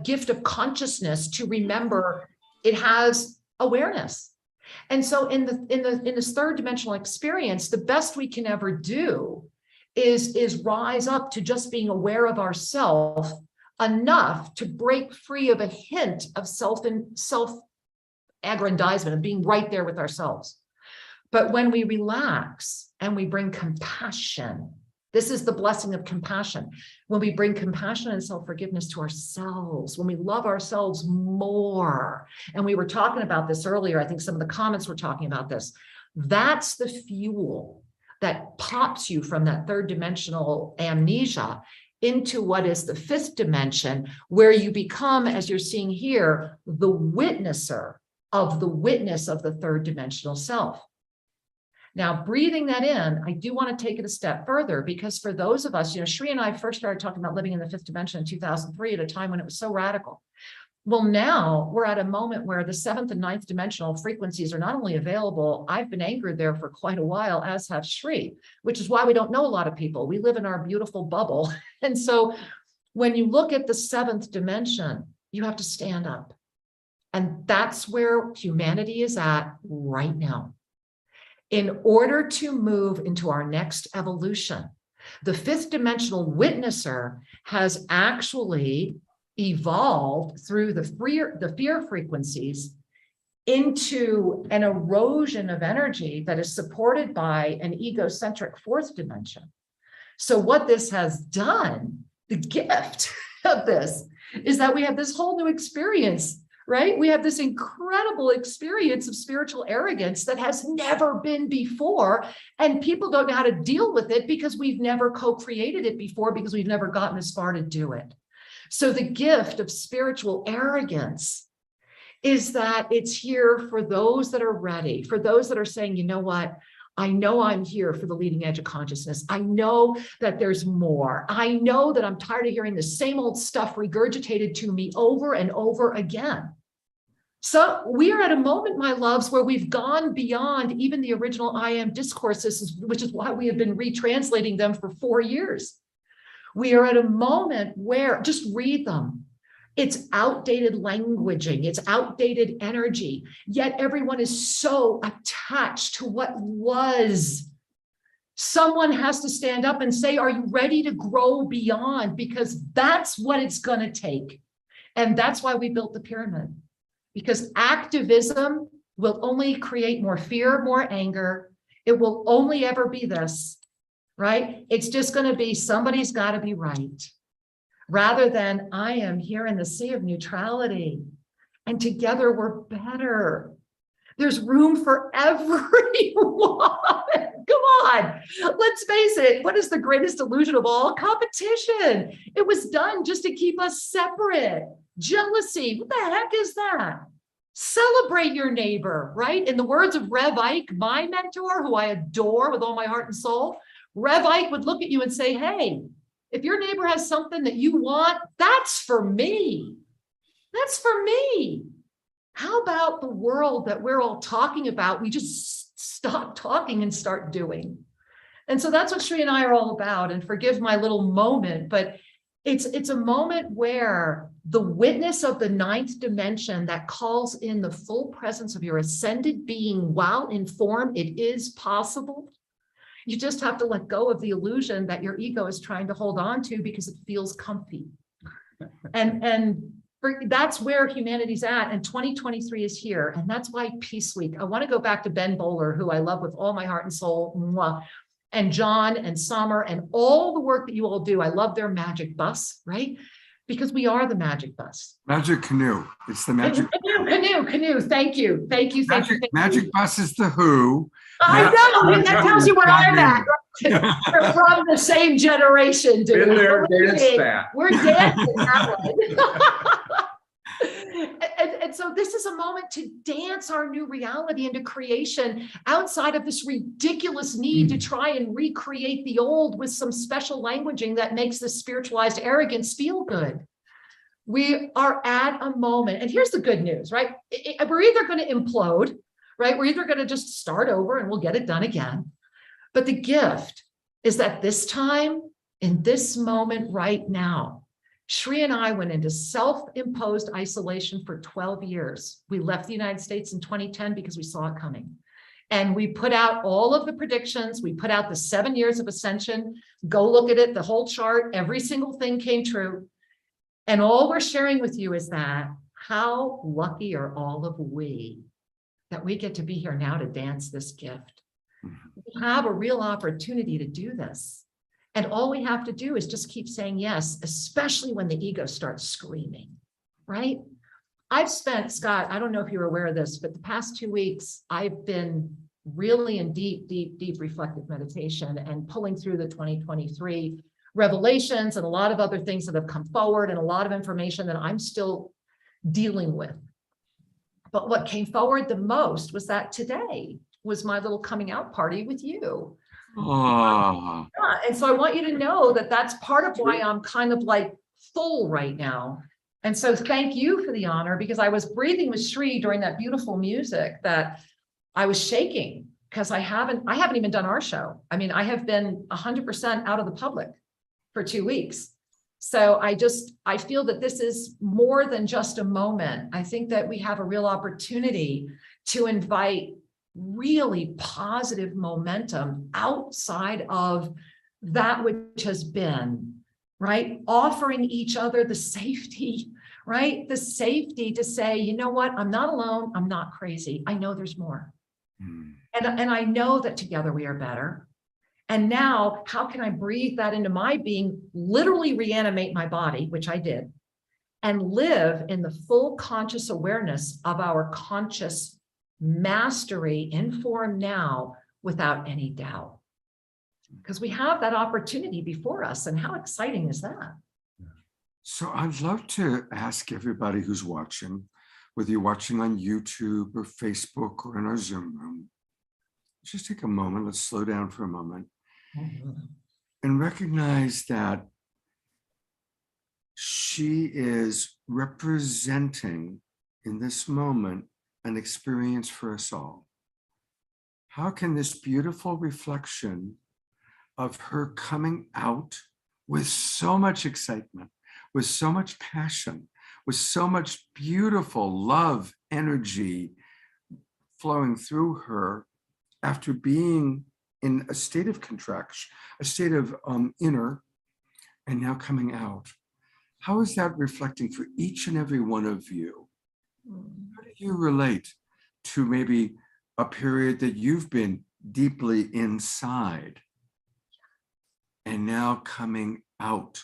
gift of consciousness to remember it has awareness. And so in this third dimensional experience, the best we can ever do is rise up to just being aware of ourselves enough to break free of a hint of self-aggrandizement of being right there with ourselves. But when we relax and we bring compassion, this is the blessing of compassion. When we bring compassion and self-forgiveness to ourselves, when we love ourselves more, and we were talking about this earlier, I think some of the comments were talking about this, that's the fuel that pops you from that third dimensional amnesia into what is the fifth dimension, where you become, as you're seeing here, the witnesser of the witness of the third dimensional self. Now, breathing that in, I do want to take it a step further, because for those of us, Shri and I first started talking about living in the fifth dimension in 2003 at a time when it was so radical. Well, now we're at a moment where the seventh and ninth dimensional frequencies are not only available, I've been anchored there for quite a while, as have Shri, which is why we don't know a lot of people. We live in our beautiful bubble. And so when you look at the seventh dimension, you have to stand up. And that's where humanity is at right now. In order to move into our next evolution, the fifth dimensional witnesser has actually evolved through the fear frequencies into an erosion of energy that is supported by an egocentric fourth dimension. So what this has done, the gift of this, is that we have this whole new experience, right? We have this incredible experience of spiritual arrogance that has never been before. And people don't know how to deal with it because we've never co-created it before, because we've never gotten as far to do it. So the gift of spiritual arrogance is that it's here for those that are ready, for those that are saying, you know what? I know I'm here for the leading edge of consciousness. I know that there's more. I know that I'm tired of hearing the same old stuff regurgitated to me over and over again. So we are at a moment, my loves, where we've gone beyond even the original I am discourses, which is why we have been retranslating them for 4 years. We are at a moment where, just read them. It's outdated languaging, it's outdated energy, yet everyone is so attached to what was. Someone has to stand up and say, are you ready to grow beyond? Because that's what it's going to take. And that's why we built the pyramid. Because activism will only create more fear, more anger. It will only ever be this, right? It's just going to be somebody's got to be right. Rather than I am here in the sea of neutrality and together we're better. There's room for everyone. Come on, let's face it. What is the greatest illusion of all? Competition. It was done just to keep us separate. Jealousy. What the heck is that? Celebrate your neighbor, right? In the words of Rev Ike, my mentor, who I adore with all my heart and soul, Rev Ike would look at you and say, hey, if your neighbor has something that you want, that's for me. That's for me. How about the world that we're all talking about? We just stop talking and start doing. And so that's what Shri and I are all about. And forgive my little moment, but it's a moment where the witness of the ninth dimension that calls in the full presence of your ascended being while in form, it is possible. You just have to let go of the illusion that your ego is trying to hold on to because it feels comfy. That's where humanity's at. And 2023 is here. And that's why Peace Week. I want to go back to Ben Bowler, who I love with all my heart and soul. Mwah. And John and Summer and all the work that you all do. I love their magic bus, right? Because we are the magic bus. Magic canoe. It's the magic canoe. Thank you. Magic bus is the Who. I know. That tells you where I'm at. We're from the same generation, dude. Been there, danced that. We're dancing that one. And so this is a moment to dance our new reality into creation outside of this ridiculous need to try and recreate the old with some special languaging that makes this spiritualized arrogance feel good. We are at a moment, and here's the good news, right? We're either going to implode, right? We're either going to just start over and we'll get it done again. But the gift is that this time, in this moment right now, Shri and I went into self-imposed isolation for 12 years. We left the United States in 2010 because we saw it coming. And we put out all of the predictions. We put out the 7 years of ascension. Go look at it, the whole chart, every single thing came true. And all we're sharing with you is that how lucky are all of we that we get to be here now to dance this gift. We have a real opportunity to do this. And all we have to do is just keep saying yes, especially when the ego starts screaming, right? I've spent, Scott, I don't know if you're aware of this, but the past 2 weeks, I've been really in deep reflective meditation and pulling through the 2023 revelations and a lot of other things that have come forward and a lot of information that I'm still dealing with. But what came forward the most was that today was my little coming out party with you. Oh. And so I want you to know that that's part of why I'm kind of like full right now. And so thank you for the honor, because I was breathing with Shri during that beautiful music that I was shaking because I haven't even done our show. I mean, I have been 100% out of the public for 2 weeks. So I feel that this is more than just a moment. I think that we have a real opportunity to invite really positive momentum outside of that which has been, right? Offering each other the safety, right? The safety to say, you know what? I'm not alone. I'm not crazy. I know there's more. And I know that together we are better. And now, how can I breathe that into my being, literally reanimate my body, which I did, and live in the full conscious awareness of our conscious mastery in form now without any doubt? Because we have that opportunity before us. And how exciting is that? So I'd love to ask everybody who's watching, whether you're watching on YouTube or Facebook or in our Zoom room, just take a moment. Let's slow down for a moment and recognize that she is representing in this moment an experience for us all. How can this beautiful reflection of her coming out with so much excitement, with so much passion, with so much beautiful love, energy flowing through her after being in a state of contraction, a state of inner, and now coming out? How is that reflecting for each and every one of you? How do you relate to maybe a period that you've been deeply inside and now coming out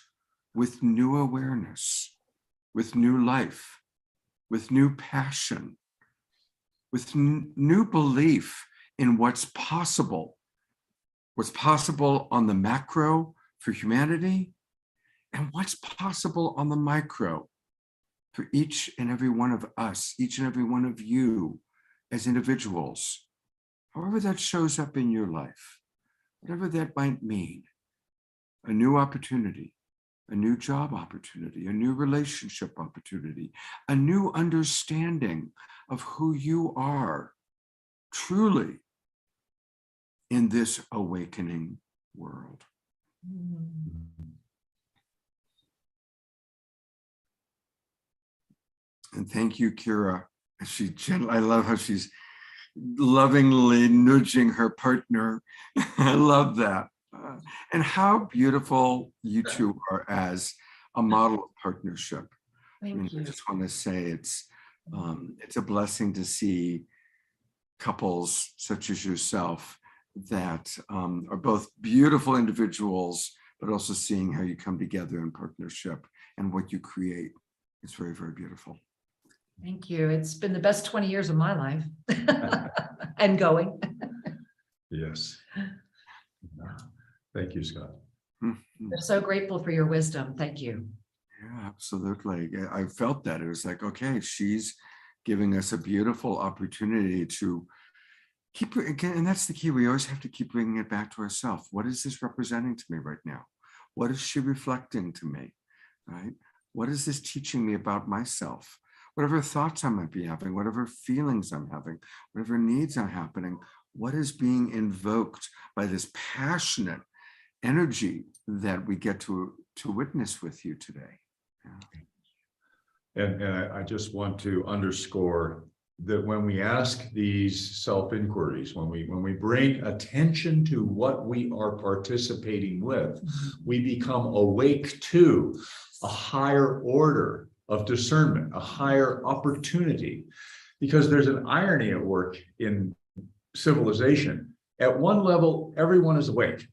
with new awareness, with new life, with new passion, with new belief in what's possible on the macro for humanity, and what's possible on the micro for each and every one of us, each and every one of you as individuals, however that shows up in your life, whatever that might mean. A new opportunity, a new job opportunity, a new relationship opportunity, a new understanding of who you are truly in this awakening world. And thank you, Kira. I love how she's lovingly nudging her partner. I love that. And how beautiful you two are as a model of partnership. Thank you. I just want to say it's a blessing to see couples such as yourself that are both beautiful individuals, but also seeing how you come together in partnership and what you create. It's very, very beautiful. Thank you. It's been the best 20 years of my life and going. Yes. Thank you, Scott. I'm so grateful for your wisdom. Thank you. Yeah, absolutely. I felt that. It was like, okay, she's giving us a beautiful opportunity to keep, again, and that's the key. We always have to keep bringing it back to ourselves. What is this representing to me right now? What is she reflecting to me, right? What is this teaching me about myself? Whatever thoughts I might be having, whatever feelings I'm having, whatever needs are happening, what is being invoked by this passionate energy that we get to witness with you today? Yeah. And I just want to underscore that when we ask these self-inquiries, when we bring attention to what we are participating with, we become awake to a higher order of discernment, a higher opportunity, because there's an irony at work in civilization. At one level, everyone is awake,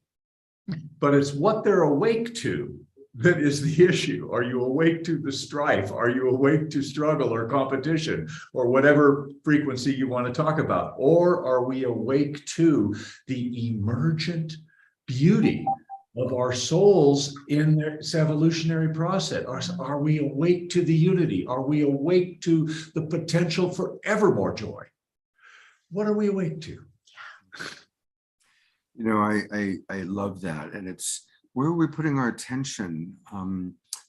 but it's what they're awake to that is the issue. Are you awake to the strife? Are you awake to struggle or competition or whatever frequency you want to talk about? Or are we awake to the emergent beauty of our souls in this evolutionary process? Are we awake to the unity? Are we awake to the potential for ever more joy? What are we awake to? You know, I love that. And it's, where are we putting our attention?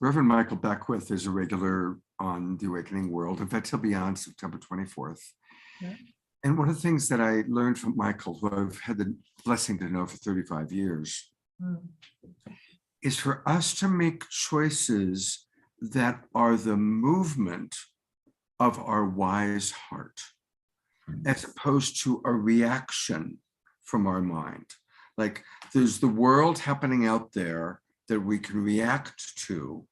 Reverend Michael Beckwith is a regular on the Awakening World. In fact, he'll be on September 24th. Yeah. And one of the things that I learned from Michael, who I've had the blessing to know for 35 years, is for us to make choices that are the movement of our wise heart, as opposed to a reaction from our mind. Like there's the world happening out there that we can react to,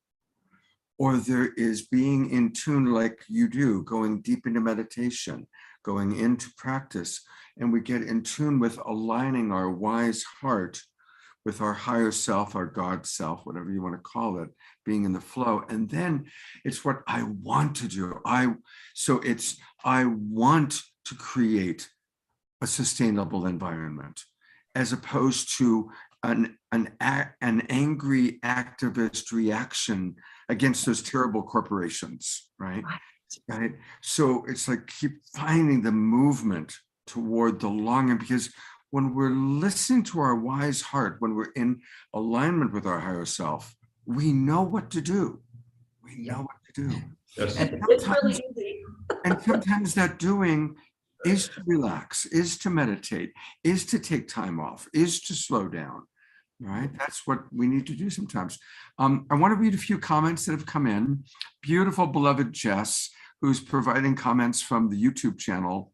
or there is being in tune like you do, going deep into meditation, going into practice, and we get in tune with aligning our wise heart with our higher self, our God self, whatever you want to call it, being in the flow. And then it's what I want to do. I want to create a sustainable environment, as opposed to an angry activist reaction against those terrible corporations, right? Right. So it's like keep finding the movement toward the longing, because when we're listening to our wise heart, when we're in alignment with our higher self, we know what to do. We know what to do. Yes. And it's really easy. And sometimes that doing is to relax, is to meditate, is to take time off, is to slow down, right? That's what we need to do sometimes. I want to read a few comments that have come in. Beautiful, beloved Jess, who's providing comments from the YouTube channel.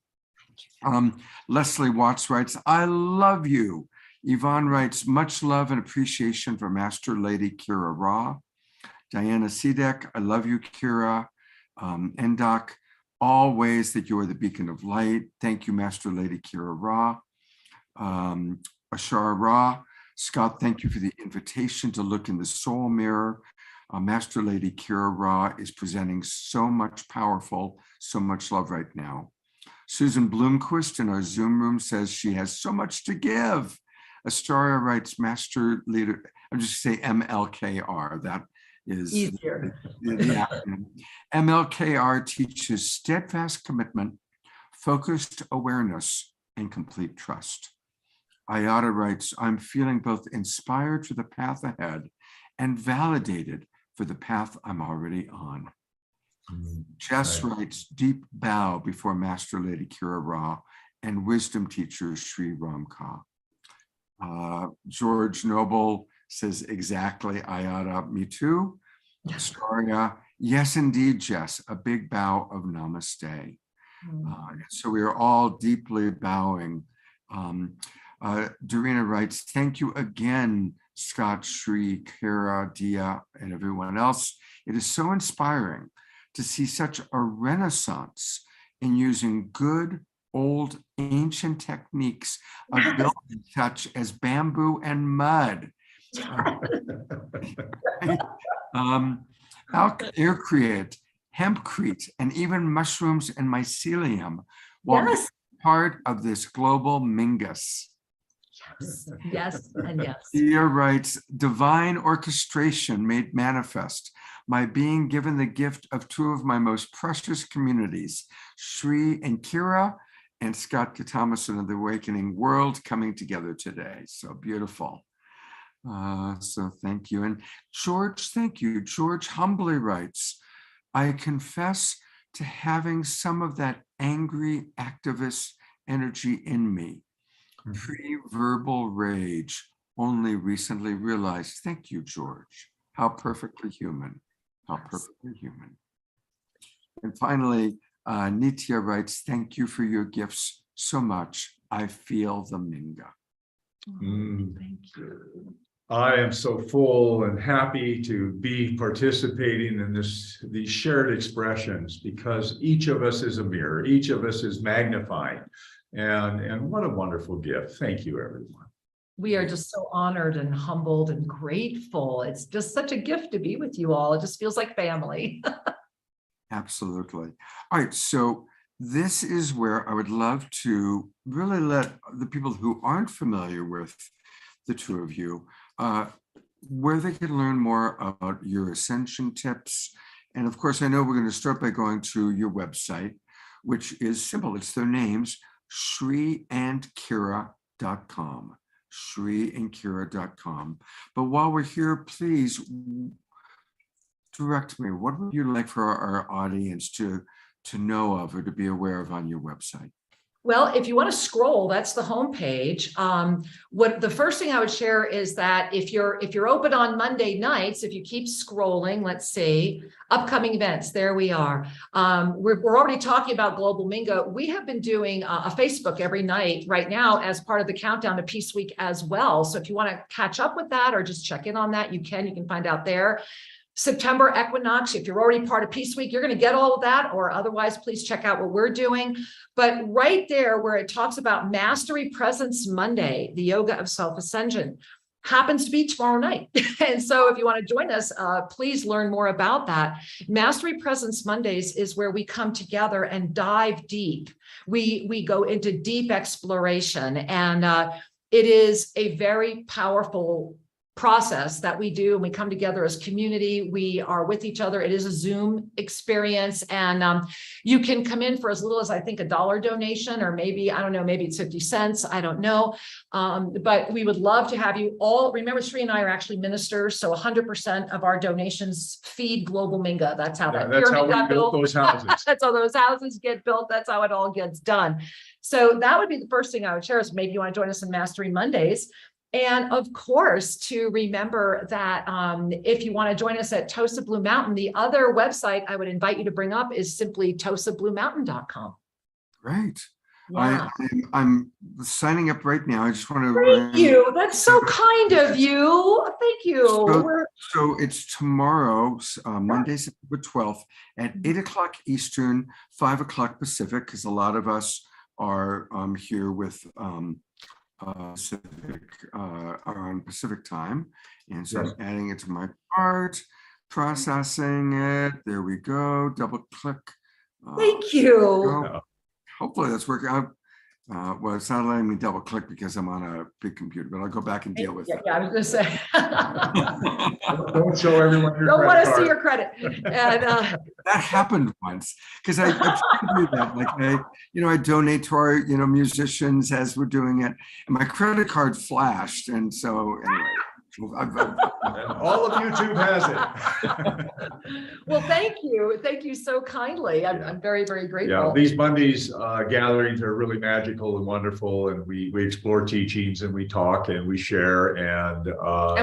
Leslie Watts writes, I love you. Yvonne writes, much love and appreciation for Master Lady Kira Ra. Diana Sidek, I love you, Kira. Endok, all ways that you are the beacon of light. Thank you, Master Lady Kira Ra. Ashara Ra, Scott, thank you for the invitation to look in the soul mirror. Master Lady Kira Ra is presenting so much powerful, so much love right now. Susan Bloomquist in our Zoom room says she has so much to give. Astoria writes, Master Leader, I'm just say MLKR, that is Easier. the acronym. MLKR teaches steadfast commitment, focused awareness, and complete trust. Ayada writes, I'm feeling both inspired for the path ahead and validated for the path I'm already on. Jess writes, deep bow before Master Lady Kira Ra and wisdom teacher Sri Ramka. George Noble says, exactly, Ayada, me too. Astoria, yes, indeed, Jess, a big bow of namaste. So we are all deeply bowing. Dorina writes, thank you again, Scott, Sri, Kira, Dia, and everyone else. It is so inspiring to see such a renaissance in using good, old, ancient techniques of building such as bamboo and mud. Aircrete, hempcrete, and even mushrooms and mycelium, while being part of this global Mingus. Yes, and yes. Dia writes, divine orchestration made manifest, my being given the gift of two of my most precious communities, Sri and Kira, and Scott Thomason of the Awakening World coming together today. So beautiful. So thank you. And George, thank you. George humbly writes, I confess to having some of that angry activist energy in me. Pre-verbal rage, only recently realized. Thank you, George. How perfectly human. How perfectly human. And finally, Nitya writes, thank you for your gifts so much. I feel the Minga. Thank you. I am so full and happy to be participating in these shared expressions, because each of us is a mirror, each of us is magnified. And what a wonderful gift. Thank you, everyone. We are just so honored and humbled and grateful. It's just such a gift to be with you all. It just feels like family. Absolutely. All right, so this is where I would love to really let the people who aren't familiar with the two of you, where they can learn more about your ascension tips. And of course, I know we're going to start by going to your website, which is simple. It's their names, shriandkira.com, shriandkira.com. But while we're here, please direct me. What would you like for our audience to know of or to be aware of on your website? Well, if you want to scroll, that's the homepage. What the first thing I would share is that if you're open on Monday nights, if you keep scrolling, let's see, upcoming events, there we are. We're already talking about Global Minga. We have been doing a Facebook every night right now as part of the countdown to Peace Week as well. So if you want to catch up with that or just check in on that, you can find out there. September equinox, if you're already part of Peace Week, you're going to get all of that, or otherwise, please check out what we're doing. But right there where it talks about Mastery Presence Monday, the yoga of self-ascension, happens to be tomorrow night. And so if you want to join us, please learn more about that. Mastery Presence Mondays is where we come together and dive deep. We go into deep exploration, and it is a very powerful process that we do, and we come together as community. We are with each other. It is a Zoom experience, and you can come in for as little as I think $1 donation, or maybe, I don't know, maybe it's 50 cents. I don't know. But we would love to have you all. Remember, Sri and I are actually ministers, so 100% of our donations feed Global Minga. That's how that's how we built those houses. That's how those houses get built. That's how it all gets done. So that would be the first thing I would share, is maybe you want to join us in Mastery Mondays. And of course, to remember that if you want to join us at Tosa Blue Mountain, the other website I would invite you to bring up is simply tosabluemountain.com. Great. Yeah. I'm signing up right now. I just want to. Thank you. That's so kind of you. Thank you. So it's tomorrow, Monday, September 12th at 8 o'clock Eastern, 5 o'clock Pacific, because a lot of us are here with on Pacific time, and so Yes. I'm adding it to my chart, processing it. There we go. Double click. Thank you. Go. Hopefully that's working out. Well, it's not letting me double click because I'm on a big computer, but I'll go back and deal with it. Yeah, I was going to say. Don't show everyone your Don't want to credit see card. your credit. And, That happened once, because I tried to do that. Like I donate to our musicians as we're doing it, and my credit card flashed, and so anyway. And all of YouTube has it. Well, thank you so kindly. I'm very, very grateful. Yeah, these Mondays gatherings are really magical and wonderful, and we explore teachings, and we talk, and we share, and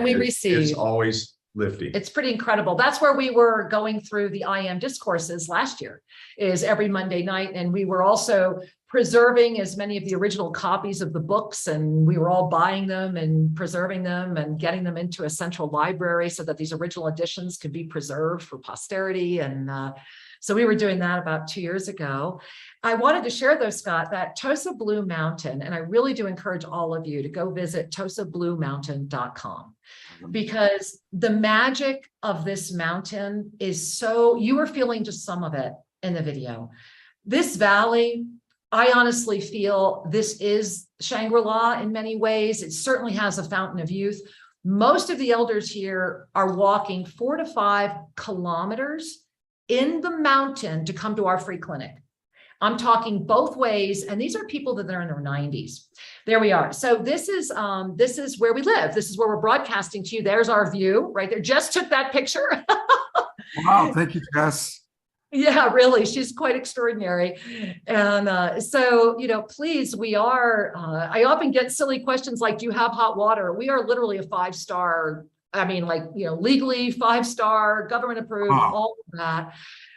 we it's receive. always lifting. It's pretty incredible. That's where we were going through the I Am discourses last year, is every Monday night. And we were also preserving as many of the original copies of the books, and we were all buying them and preserving them and getting them into a central library so that these original editions could be preserved for posterity. And so we were doing that about 2 years ago. I wanted to share though, Scott, that Tosa Blue Mountain, and I really do encourage all of you to go visit tosabluemountain.com. Because the magic of this mountain is so, you were feeling just some of it in the video. This valley, I honestly feel this is Shangri-La in many ways. It certainly has a fountain of youth. Most of the elders here are walking 4 to 5 kilometers in the mountain to come to our free clinic. I'm talking both ways, and these are people that are in their 90s. There we are. So this is where we live. This is where we're broadcasting to you. There's our view right there. Just took that picture. Wow, thank you, Jess. Yeah, really, she's quite extraordinary. And so, please, we are. I often get silly questions like, "Do you have hot water?" We are literally a 5-star. I mean, legally 5-star, government approved, all of that.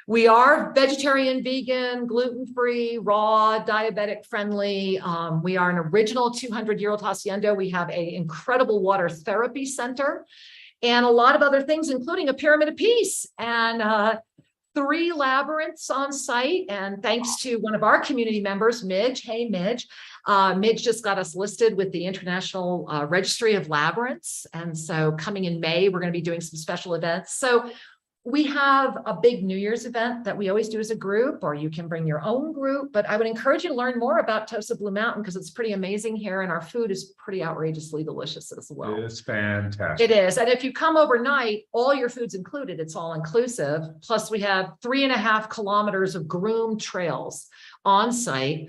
We are vegetarian, vegan, gluten-free, raw, diabetic friendly. We are an original 200-year-old hacienda. We have an incredible water therapy center and a lot of other things, including a pyramid of peace and 3 labyrinths on site. And thanks to one of our community members, Midge. Hey, Midge. Midge just got us listed with the International Registry of Labyrinths. And so coming in May, we're going to be doing some special events. So we have a big New Year's event that we always do as a group, or you can bring your own group. But I would encourage you to learn more about Tosa Blue Mountain because it's pretty amazing here, and our food is pretty outrageously delicious as well. It's fantastic. It is. And if you come overnight, all your food's included. It's all inclusive. Plus, we have 3.5 kilometers of groomed trails on site.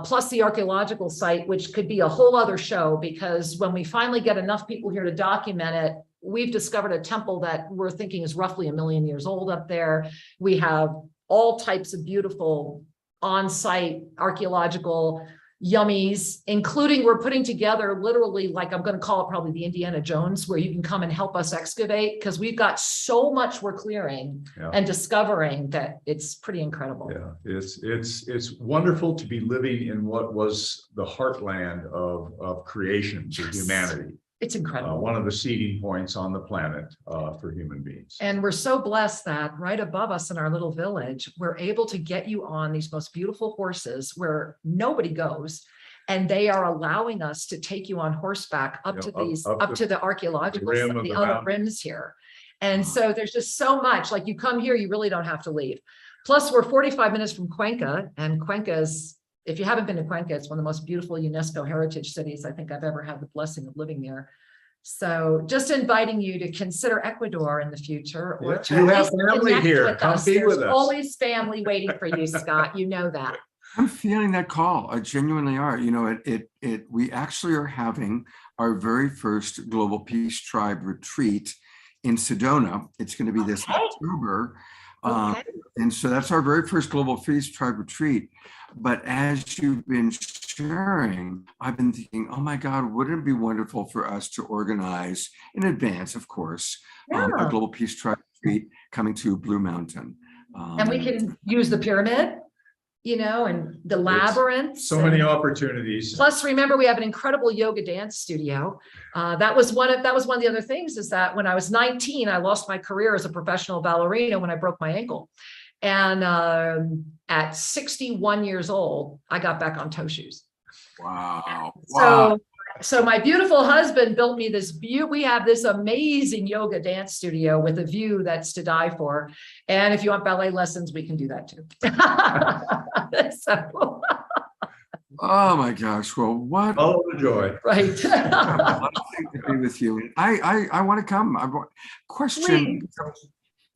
Plus the archaeological site, which could be a whole other show, because when we finally get enough people here to document it, we've discovered a temple that we're thinking is roughly 1 million years old up there. We have all types of beautiful on-site archaeological yummies, including we're putting together literally, like I'm going to call it probably the Indiana Jones, where you can come and help us excavate, because we've got so much we're clearing and discovering that it's pretty incredible. Yeah, it's wonderful to be living in what was the heartland of creation for humanity. It's incredible. One of the seeding points on the planet for human beings. And we're so blessed that right above us in our little village, we're able to get you on these most beautiful horses where nobody goes. And they are allowing us to take you on horseback up to these, up to the archaeological, the other rims here. And so there's just so much, like you come here, you really don't have to leave. Plus we're 45 minutes from Cuenca, and Cuenca is, if you haven't been to Cuenca, it's one of the most beautiful UNESCO heritage cities I think I've ever had the blessing of living there. So just inviting you to consider Ecuador in the future, or to you have family here. Come be with us. There's always family waiting for you, Scott. You know that. I'm feeling that call. I genuinely are. You know, we actually are having our very first Global Peace Tribe retreat in Sedona. It's going to be this October. And so that's our very first Global Peace Tribe retreat. But as you've been sharing, I've been thinking, oh my God, wouldn't it be wonderful for us to organize in advance, of course, a Global Peace Tribe retreat coming to Blue Mountain. And we can use the pyramid, you know, and the labyrinth. So many opportunities. Plus, remember, we have an incredible yoga dance studio. That was one of the other things, is that when I was 19, I lost my career as a professional ballerina when I broke my ankle. And at 61 years old, I got back on toe shoes. Wow. So my beautiful husband built me this we have this amazing yoga dance studio with a view that's to die for. And if you want ballet lessons, we can do that too. So. Oh my gosh. Well, what? All the joy. Right. To be with you. I want to come. Question. Please.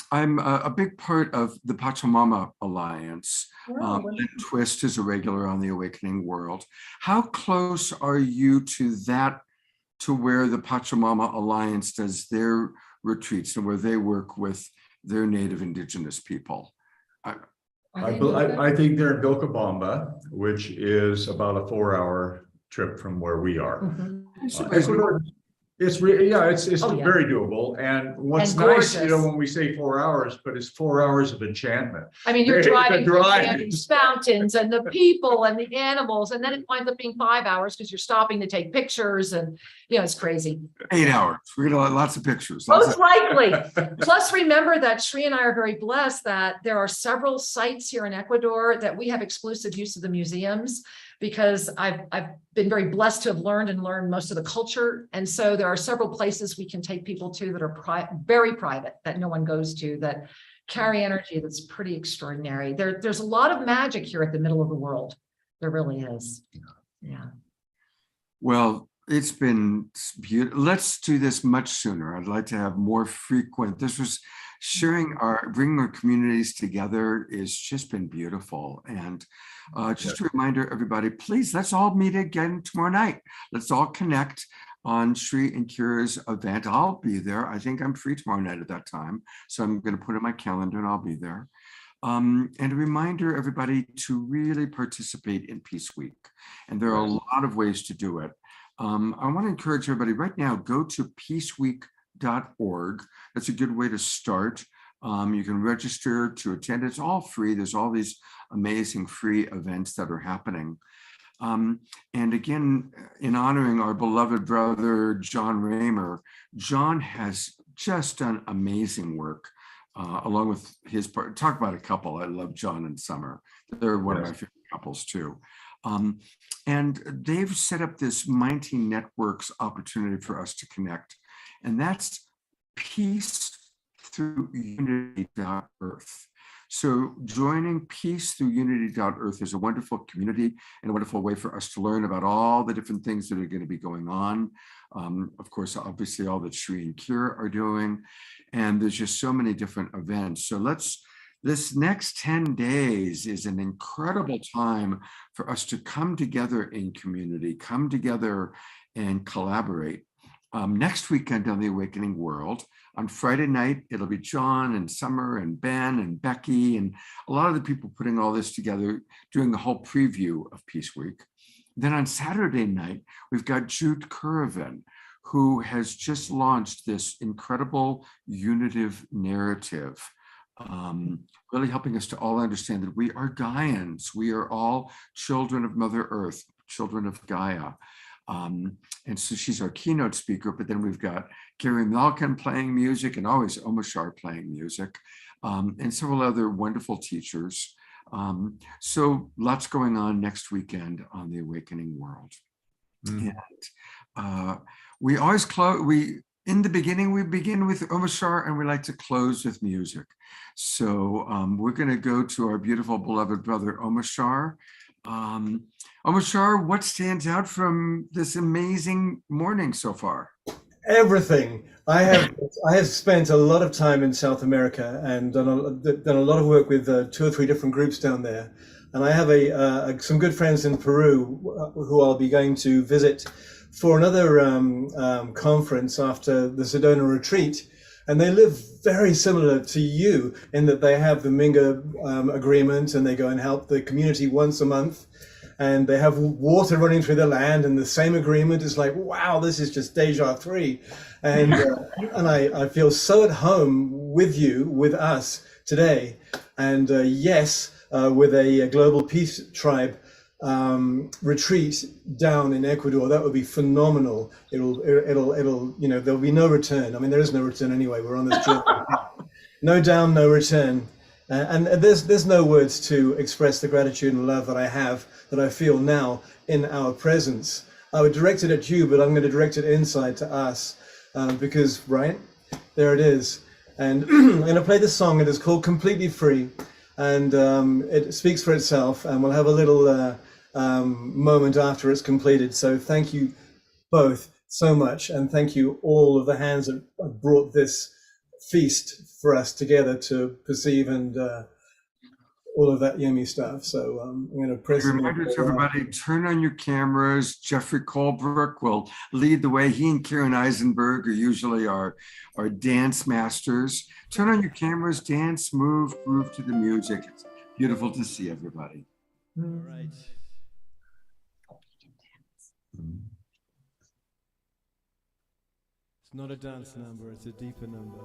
I'm a big part of the Pachamama Alliance. Lynn Twist is a regular on the Awakening World. How close are you to that, to where the Pachamama Alliance does their retreats and where they work with their native indigenous people? I think they're in Vilcabamba, which is about a 4-hour trip from where we are. Mm-hmm. It's very doable. And what's nice, you know, when we say 4 hours, but it's 4 hours of enchantment. I mean, you're driving these fountains and the people and the animals, and then it winds up being 5 hours because you're stopping to take pictures, and you know, it's crazy. 8 hours. We're gonna have lots of pictures. Most likely. Plus, remember that Sri and I are very blessed that there are several sites here in Ecuador that we have exclusive use of the museums, because I've been very blessed to have learned most of the culture. And so there are several places we can take people to that are very private, that no one goes to, that carry energy that's pretty extraordinary. There's a lot of magic here at the middle of the world. There really is. Yeah. Well, it's been beautiful. Let's do this much sooner. I'd like to have more frequent. This was bringing our communities together. It's just been beautiful. And just a reminder, everybody, please, let's all meet again tomorrow night. Let's all connect on Sri and Kira's event. I'll be there. I think I'm free tomorrow night at that time. So I'm going to put it in my calendar and I'll be there. And a reminder, everybody, to really participate in Peace Week. And there are a lot of ways to do it. I want to encourage everybody right now, go to peaceweek.org. That's a good way to start. You can register to attend. It's all free. There's all these amazing free events that are happening. And again, in honoring our beloved brother, John Raymer, John has just done amazing work along with his part. Talk about a couple. I love John and Summer. They're one of my favorite couples too. And they've set up this Mighty Networks opportunity for us to connect. And that's Peace Through Unity.Earth. So joining Peace Through Unity.Earth is a wonderful community and a wonderful way for us to learn about all the different things that are going to be going on. Of course, obviously all that Sri and Kira are doing. And there's just so many different events. So this next 10 days is an incredible time for us to come together in community, come together and collaborate. next weekend on the Awakening World. On Friday night, it'll be John and Summer and Ben and Becky and a lot of the people putting all this together, doing the whole preview of Peace Week. Then on Saturday night, we've got Jude Currivan, who has just launched this incredible unitive narrative, really helping us to all understand that we are Gaians. We are all children of Mother Earth, children of Gaia. And so she's our keynote speaker, but then we've got Gary Malkin playing music and always Omashar playing music, and several other wonderful teachers. So lots going on next weekend on the Awakening World. And we always in the beginning, we begin with Omashar and we like to close with music. So we're going to go to our beautiful beloved brother, Omashar. Omashar, what stands out from this amazing morning so far? Everything. I have spent a lot of time in South America and done a lot of work with 2 or 3 different groups down there. And I have some good friends in Peru who I'll be going to visit for another conference after the Sedona retreat. And they live very similar to you in that they have the Minga agreement and they go and help the community once a month. And they have water running through the land, and the same agreement is like, wow, this is just deja vu. And I feel so at home with you, with us today. And yes, with a Global Peace Tribe retreat down in Ecuador, that would be phenomenal. It'll, there'll be no return. I mean, there is no return anyway. We're on this journey. No down, no return. And there's no words to express the gratitude and love that I feel now in our presence. I would direct it at you, but I'm going to direct it inside to us because, right, there it is. And I'm going to play this song. It is called Completely Free, and it speaks for itself, and we'll have a little moment after it's completed. So thank you both so much, and thank you all of the hands that have brought this feast for us together to perceive and all of that yummy stuff. So I'm going to press. Reminder to everybody: turn on your cameras. Jeffrey Colebrook will lead the way. He and Karen Eisenberg are usually our dance masters. Turn on your cameras, dance, move, groove to the music. It's beautiful to see everybody. All right. It's not a dance number, it's a deeper number.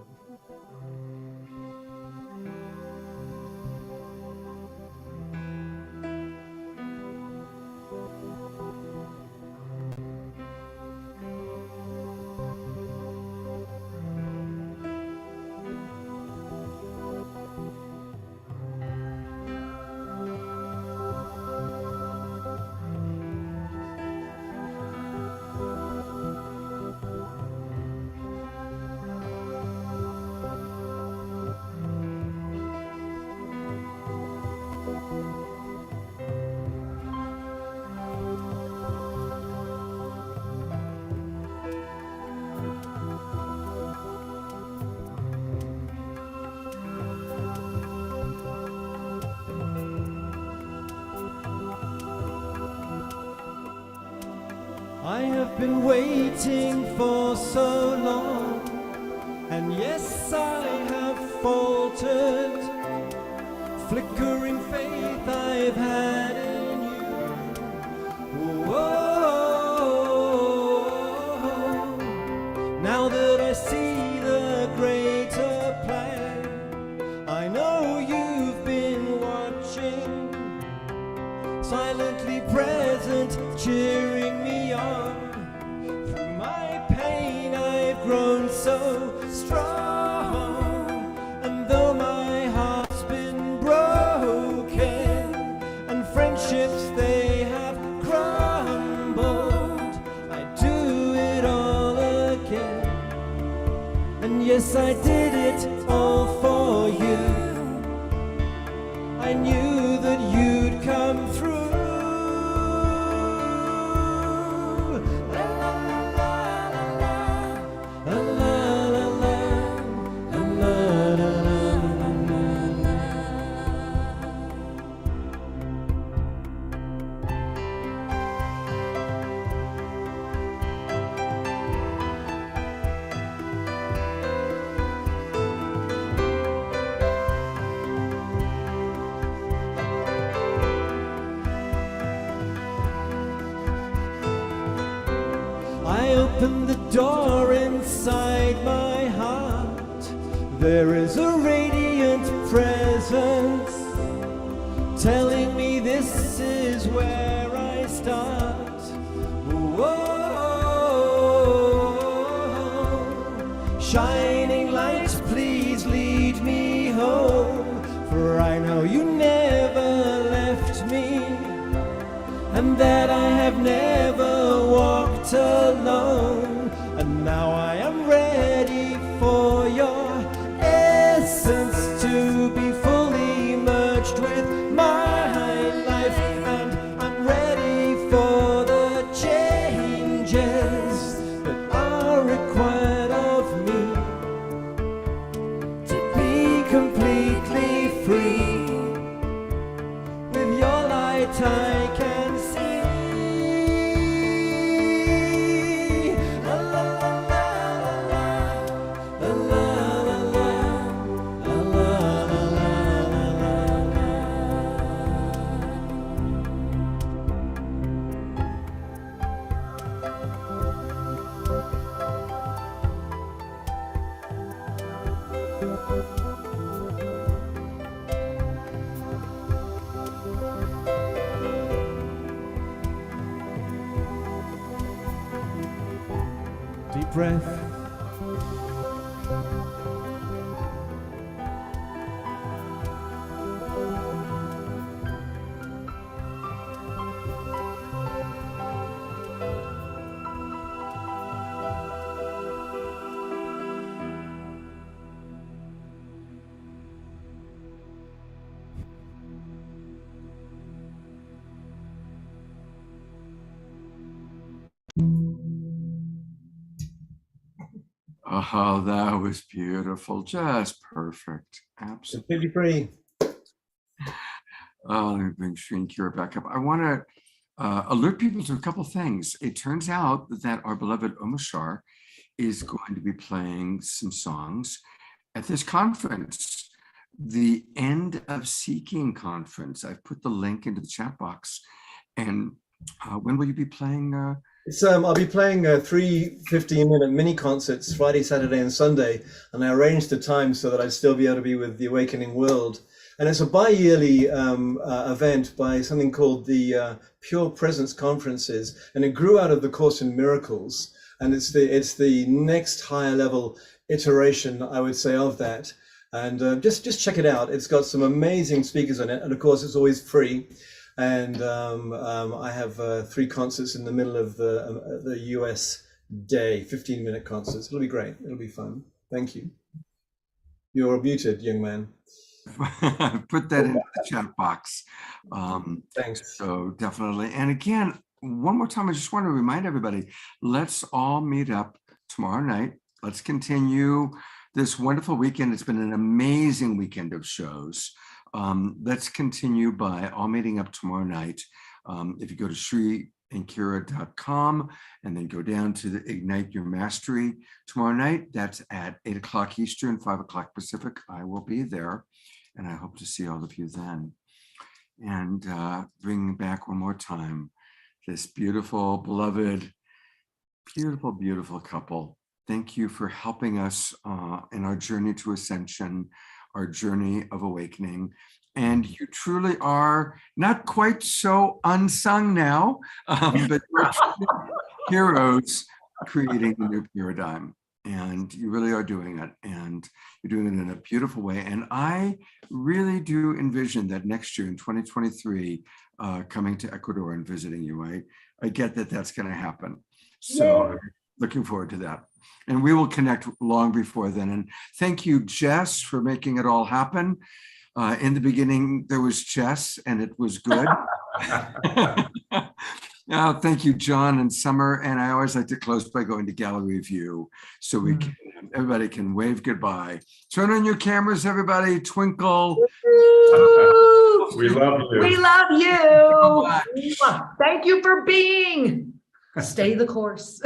I have been waiting for so long, and yes, I have faltered. Flickering faith I've had in you. Whoa. Now that I see the greater plan, I know you've been watching, silently present, cheering me on. Through my pain I've grown so strong, and though my heart's been broken and friendships they have crumbled, I do it all again. And yes, I did it all for you. I knew that you'd come through. open the door inside my heart. There is a radiant presence telling me this is where I start. Whoa, shining light, please lead me home, for I know you never left me, and that I have never walked alone. And now I am ready for your essence to be fully merged with my life, and I'm ready for the changes that are required of me to be completely free. With your light I can see. La la la la la la la la la la deep breath. Oh, that was beautiful. Just perfect. Absolutely. Completely free. Let me bring Sri and Kira back up. I want to alert people to a couple things. It turns out that our beloved Omashar is going to be playing some songs at this conference, the End of Seeking conference. I've put the link into the chat box. And when will you be playing? I'll be playing 3 15-minute mini concerts Friday, Saturday, and Sunday, and I arranged the time so that I'd still be able to be with the Awakening World. And it's a bi-yearly event by something called the Pure Presence Conferences, and it grew out of the Course in Miracles, and it's the next higher level iteration, I would say, of that. And just check it out. It's got some amazing speakers on it, and of course it's always free. And I have 3 concerts in the middle of the US day, 15-minute concerts. It'll be great. It'll be fun. Thank you. You're muted, young man. Put that in the chat box. Thanks. So definitely. And again, one more time, I just want to remind everybody, let's all meet up tomorrow night. Let's continue this wonderful weekend. It's been an amazing weekend of shows. Let's continue by all meeting up tomorrow night. If you go to sriandkira.com and then go down to the Ignite Your Mastery tomorrow night, that's at 8 o'clock Eastern, 5 o'clock Pacific. I will be there, and I hope to see all of you then. And bringing back one more time this beautiful, beloved, beautiful, beautiful couple. Thank you for helping us in our journey to ascension, our journey of awakening. And you truly are not quite so unsung now, but you're heroes creating a new paradigm. And you really are doing it. And you're doing it in a beautiful way. And I really do envision that next year in 2023, coming to Ecuador and visiting you. I get that that's going to happen. So looking forward to that. And we will connect long before then. And thank you, Jess, for making it all happen. In the beginning, there was Jess, and it was good. Thank you, John and Summer. And I always like to close by going to gallery view so everybody can wave goodbye. Turn on your cameras, everybody. Twinkle. We love you. We love you. Thank you for being. Stay the course.